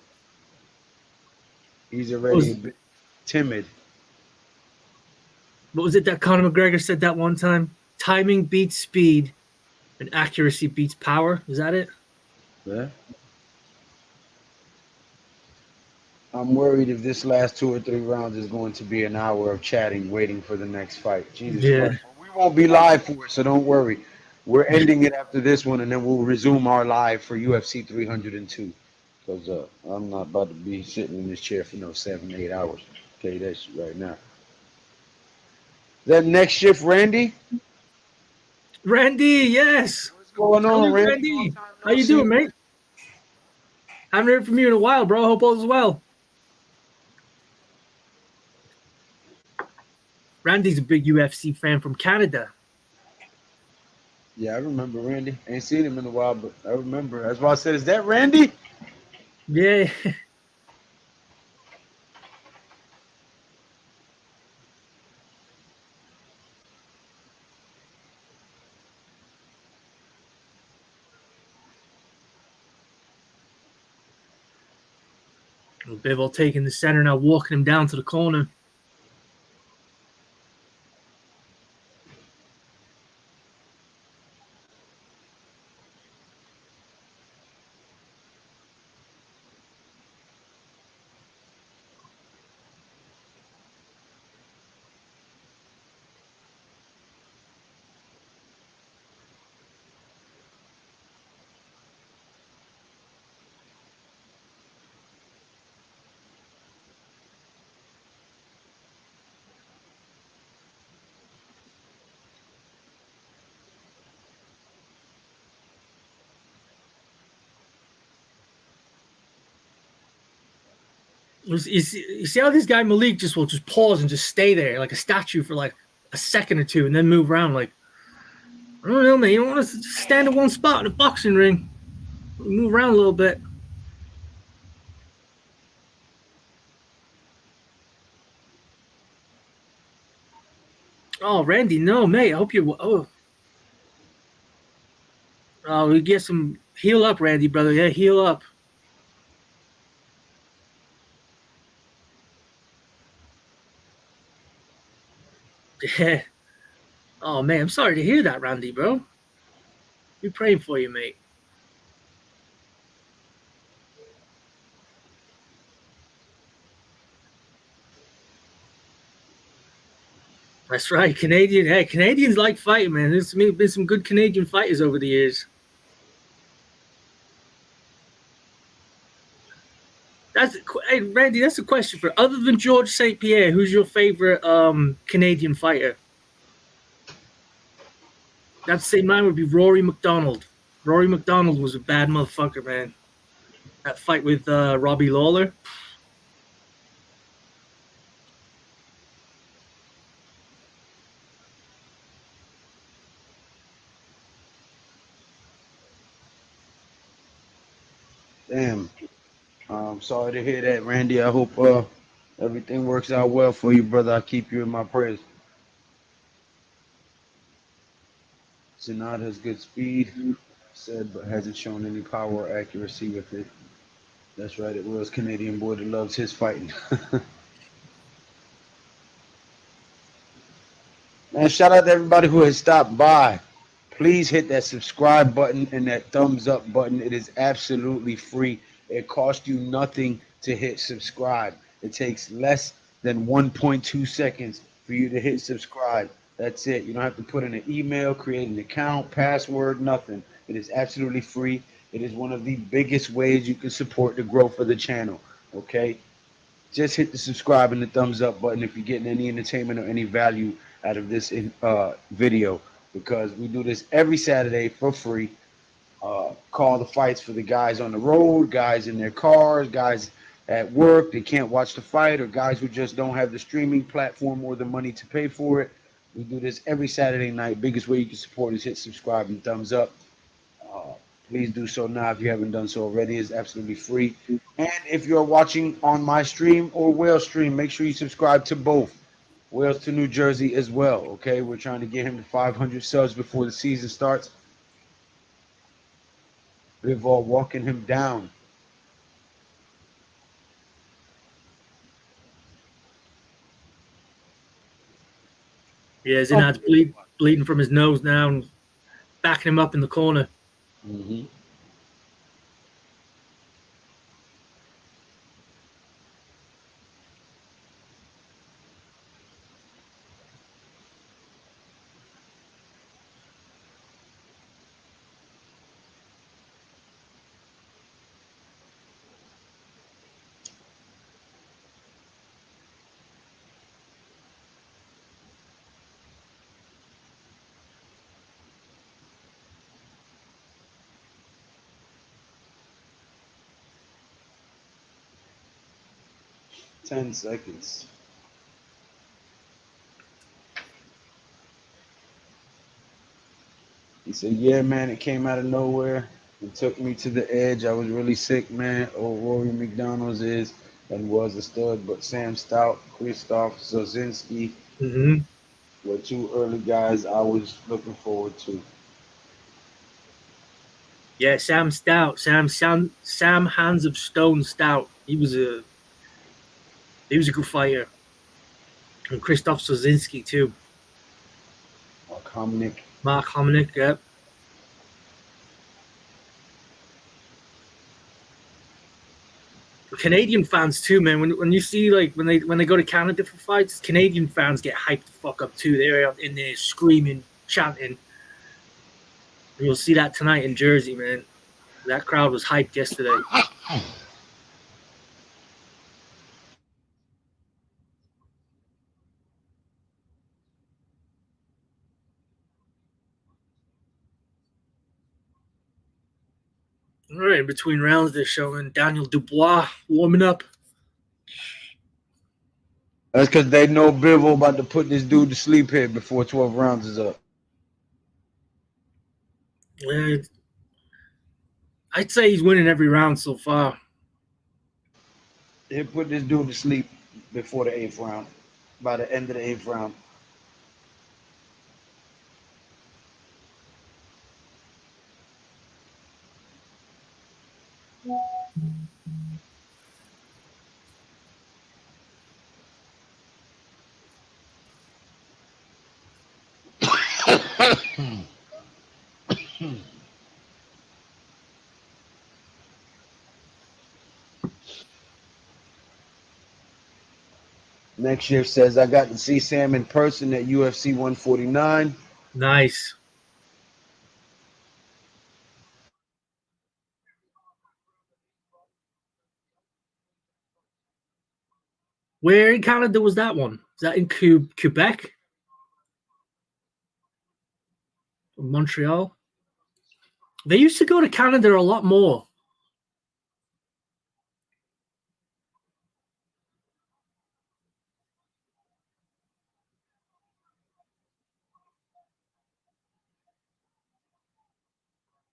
he's already a bit timid. What was it that Conor McGregor said that one time? Timing beats speed and accuracy beats power. Is that it? Yeah. I'm worried if this last 2 or 3 rounds is going to be an hour of chatting, waiting for the next fight. Jesus Christ. We won't be live for it, so don't worry. We're ending it after this one, and then we'll resume our live for UFC 302. Because I'm not about to be sitting in this chair for no 7, 8 hours. tell you that shit right now. That next shift, Randy. Randy, yes. What's going on, Salute, Randy? Long Randy. time How no you see. doing, mate? Haven't heard from you in a while, bro. Hope all is well. Randy's a big UFC fan from Canada. Yeah, I remember Randy. Ain't seen him in a while, but I remember. That's why I said, "Is that Randy?" Yeah. Bivol taking the center now, walking him down to the corner. You see how this guy Malik just will just pause and just stay there like a statue for like a second or two and then move around like, I don't know, man. You don't want to stand in one spot in a boxing ring. Move around a little bit. Oh, Randy, no, mate. I hope you. We get some heal up, Randy, brother. Yeah, heal up. Yeah. Oh man, I'm sorry to hear that, Randy, bro. We're praying for you, mate. That's right, Canadian. Hey, Canadians like fighting, man. There's been some good Canadian fighters over the years. Hey, Randy. That's a question for. Other than George St. Pierre, who's your favorite Canadian fighter? I'd say mine would be Rory McDonald. Rory McDonald was a bad motherfucker, man. That fight with Robbie Lawler. Damn. I'm sorry to hear that, Randy. I hope everything works out well for you, brother. I keep you in my prayers. Sinad has good speed, said, but hasn't shown any power or accuracy with it. That's right. It was Canadian boy that loves his fighting. Man, shout out to everybody who has stopped by. Please hit that subscribe button and that thumbs up button. It is absolutely free. It costs you nothing to hit subscribe. It takes less than 1.2 seconds for you to hit subscribe. That's it. You don't have to put in an email, create an account, password, nothing. It is absolutely free. It is one of the biggest ways you can support the growth of the channel. Okay? Just hit the subscribe and the thumbs up button if you're getting any entertainment or any value out of this video, because we do this every Saturday for free. Call the fights for the guys on the road, guys in their cars, guys at work, they can't watch the fight, or guys who just don't have the streaming platform or the money to pay for it. We do this every Saturday night. Biggest way you can support is hit subscribe and thumbs up. Uh, Please do so now if you haven't done so already. It's absolutely free. And if you're watching on my stream or Whale stream, make sure you subscribe to both. Wales to New Jersey as well. Okay, we're trying to get him to 500 subs before the season starts. Bivol walking him down. Yeah, Zinad's bleeding from his nose now and backing him up in the corner. Mm-hmm. 10 seconds. He said, yeah, man, it came out of nowhere. It took me to the edge. I was really sick, man. Oh, Rory McDonald's is and was a stud, but Sam Stout, Christoph Sosinski Mm-hmm. were two early guys I was looking forward to. Yeah, Sam Stout, Sam Hands of Stone Stout. He was a good fighter, and Christoph Sosinski too. Hominick. Mark Hominick, yeah. Canadian fans too, man. When you see like when they go to Canada for fights, Canadian fans get hyped the fuck up too. They're in there screaming, chanting. And you'll see that tonight in Jersey, man. That crowd was hyped yesterday. All right, in between rounds, they're showing Daniel Dubois warming up. That's because they know Bivol about to put this dude to sleep here before 12 rounds is up. Yeah, I'd say he's winning every round so far. He'll put this dude to sleep before the 8th round, by the end of the 8th round. Next year says I got to see Sam in person at UFC 149. Nice. Where in Canada was that one? Is that in Quebec? Or Montreal? They used to go to Canada a lot more.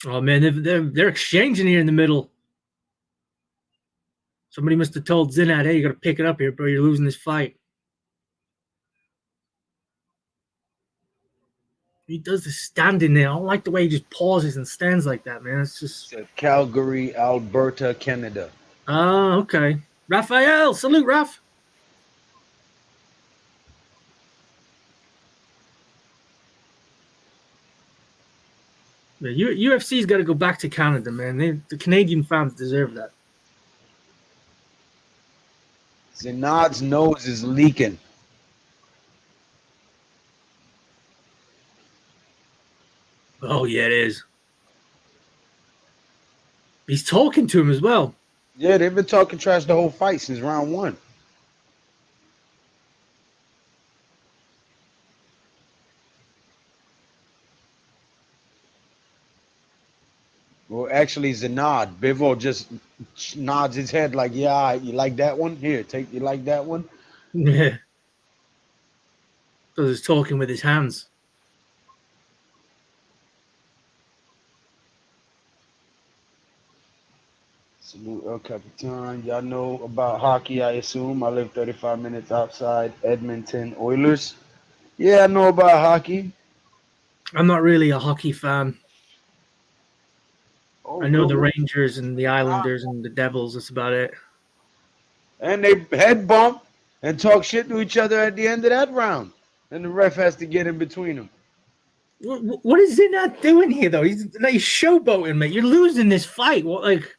Oh man, they're exchanging here in the middle. Somebody must have told Zinat, "Hey, you got to pick it up here, bro. You're losing this fight." He does this standing there. I don't like the way he just pauses and stands like that, man. It's just. Said Calgary, Alberta, Canada. Oh, okay. Raphael, salute, Raph. Yeah, UFC's got to go back to Canada, man. The Canadian fans deserve that. Zinad's nose is leaking. Oh, yeah, it is. He's talking to him as well. Yeah, they've been talking trash the whole fight since round 1. Well, actually, Zinad. Bivol just nods his head like, yeah, you like that one? Here, you like that one? Yeah. So he's talking with his hands. Salute El Capitan. Y'all know about hockey, I assume. I live 35 minutes outside Edmonton Oilers. Yeah, I know about hockey. I'm not really a hockey fan. Oh, I know the really? Rangers and the Islanders and the Devils. That's about it. And they head bump and talk shit to each other at the end of that round. And the ref has to get in between them. What is it not doing here, though? He's showboating, mate. You're losing this fight. What, like?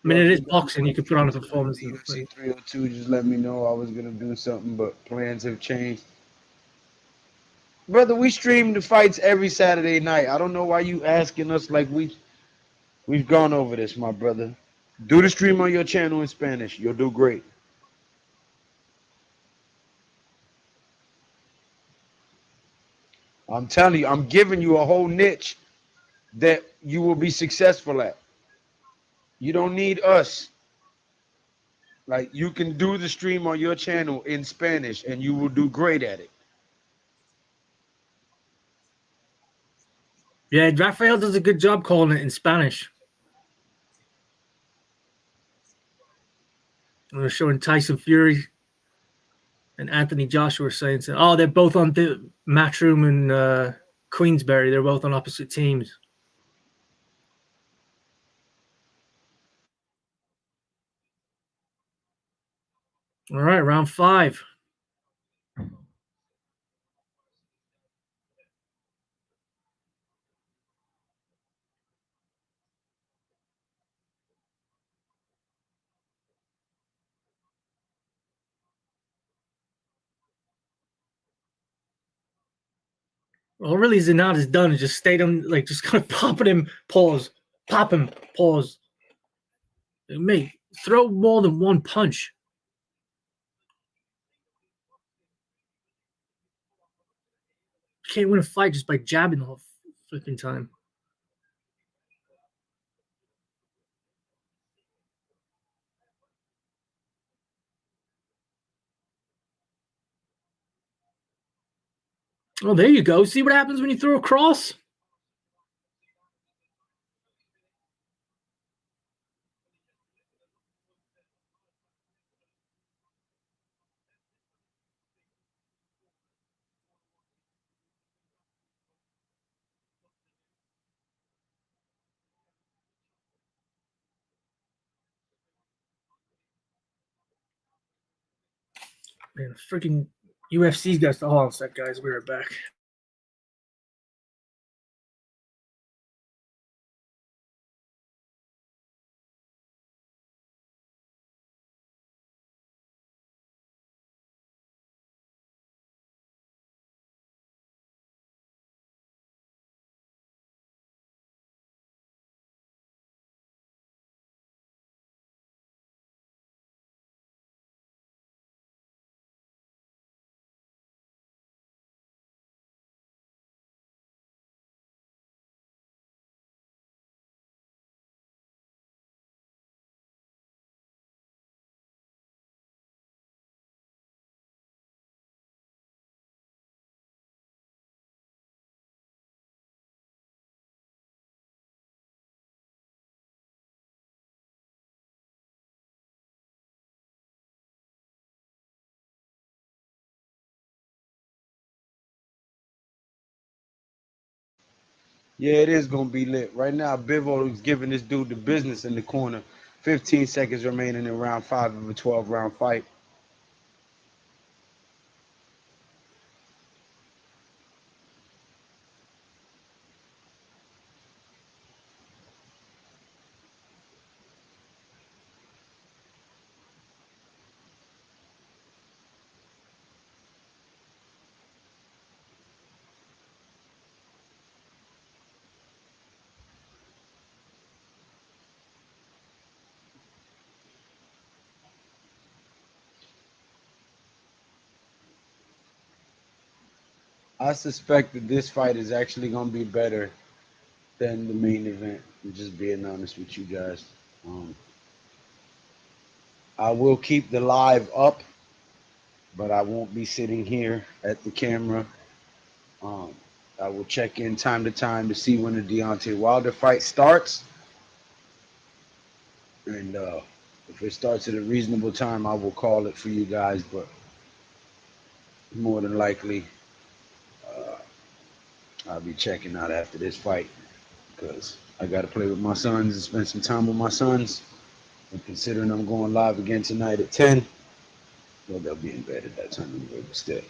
I mean, it is boxing. You could put on a performance. UFC 302 just let me know I was going to do something, but plans have changed. Brother, we stream the fights every Saturday night. I don't know why you asking us like we've gone over this, my brother. Do the stream on your channel in Spanish. You'll do great. I'm telling you, I'm giving you a whole niche that you will be successful at. You don't need us. Like you can do the stream on your channel in Spanish and you will do great at it. Yeah, Rafael does a good job calling it in Spanish. We're showing Tyson Fury and Anthony Joshua saying, so, oh, they're both on the Matchroom and Queensberry. They're both on opposite teams. All right, round 5. All really Zenat has done is just stayed on, like, just kind of popping him, pause, pop him, pause. Mate, throw more than one punch. You can't win a fight just by jabbing the whole flipping time. Oh, there you go. See what happens when you throw a cross? Man, freaking UFC's got to hold on a sec, guys. We're back. Yeah, it is gonna be lit. Right now, Bivol is giving this dude the business in the corner. 15 seconds remaining in round 5 of a 12-round fight. I suspect that this fight is actually gonna be better than the main event. I'm just being honest with you guys. I will keep the live up, but I won't be sitting here at the camera. Um, I will check in time to time to see when the Deontay Wilder fight starts. And if it starts at a reasonable time, I will call it for you guys. But more than likely, uh, I'll be checking out after this fight because I got to play with my sons and spend some time with my sons. And considering I'm going live again tonight at 10, well, they'll be in bed at that time anyway, but still,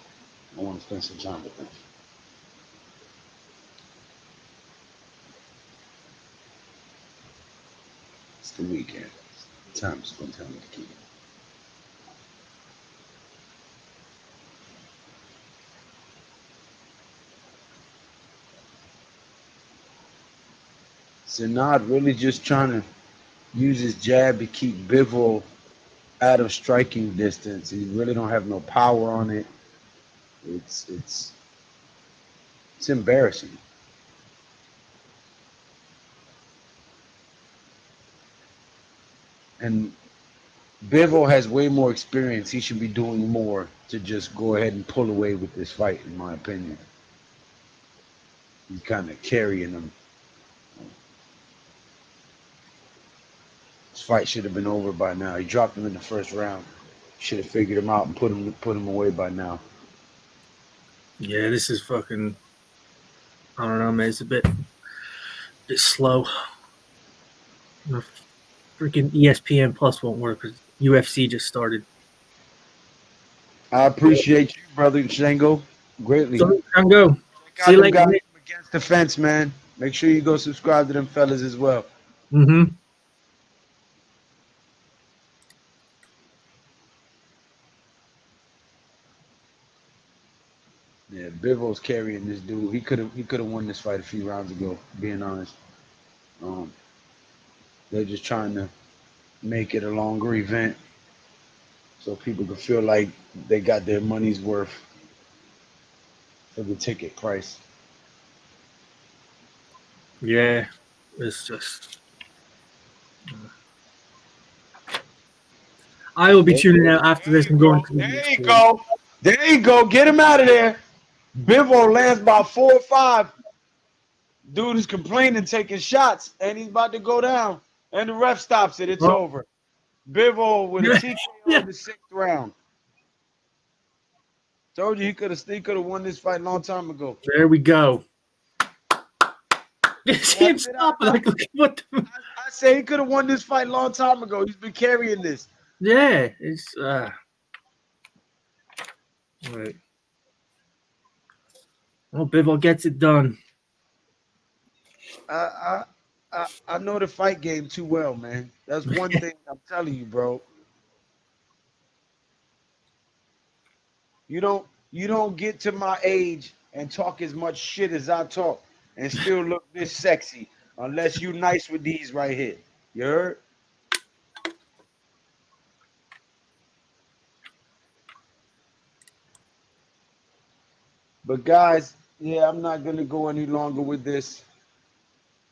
I want to spend some time with them. It's the weekend. It's time to spend time with the kids. Zenad really just trying to use his jab to keep Bivol out of striking distance. He really don't have no power on it. It's embarrassing. And Bivol has way more experience. He should be doing more to just go ahead and pull away with this fight, in my opinion. He's kind of carrying him. This fight should have been over by now. He dropped him in the first round. Should have figured him out and put him away by now. Yeah, this is fucking. I don't know, man. It's a bit slow. The freaking ESPN Plus won't work because UFC just started. I appreciate you, brother Shango, greatly. So, Django. Check See you out them later. guys from Against the Fence, man. Make sure you go subscribe to them fellas as well. Mm-hmm. Yeah, Bivol's carrying this dude. He could have won this fight a few rounds ago, being honest. They're just trying to make it a longer event so people can feel like they got their money's worth for the ticket price. Yeah, it's just. I will be tuning out after this and going to the There you go. There you go. Get him out of there. Bivol lands by 4 or 5. Dude is complaining, taking shots, and he's about to go down. And the ref stops it. It's over. Bivol with a TKO in the 6th round. Told you he could have won this fight a long time ago. There we go. See him stop. Like, what the... I say he could have won this fight a long time ago. He's been carrying this. Yeah, it's right. Well, Bivol gets it done. I know the fight game too well, man. That's one thing I'm telling you, bro. You don't get to my age and talk as much shit as I talk and still look this sexy unless you nice with these right here. You heard? But guys, yeah, I'm not gonna go any longer with this.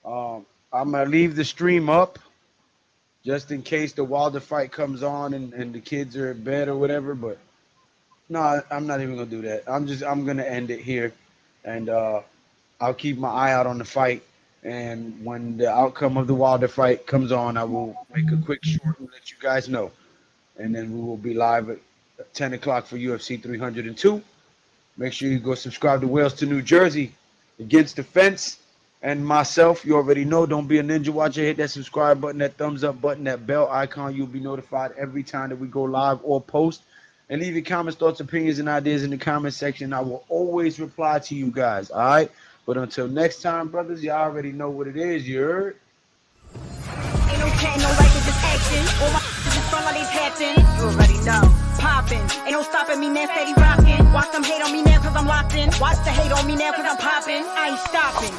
I'm gonna leave the stream up just in case the Wilder fight comes on and the kids are in bed or whatever. But no, I'm not even gonna do that. I'm gonna end it here, and I'll keep my eye out on the fight. And when the outcome of the Wilder fight comes on, I will make a quick short and let you guys know. And then we will be live at 10 o'clock for UFC 302. Make sure you go subscribe to Wales to New Jersey, Against the Fence, and myself. You already know. Don't be a ninja watcher. Hit that subscribe button, that thumbs up button, that bell icon. You'll be notified every time that we go live or post. And leave your comments, thoughts, opinions, and ideas in the comment section. I will always reply to you guys, all right? But until next time, brothers, y'all already know what it is. You heard? Ain't no chat, no like, it's just action. All my just front like they tapping. You already know. Poppin'. Ain't no stopping me now, steady rockin'. Watch them hate on me now cause I'm locked in. Watch the hate on me now cause I'm poppin'. I ain't stopping.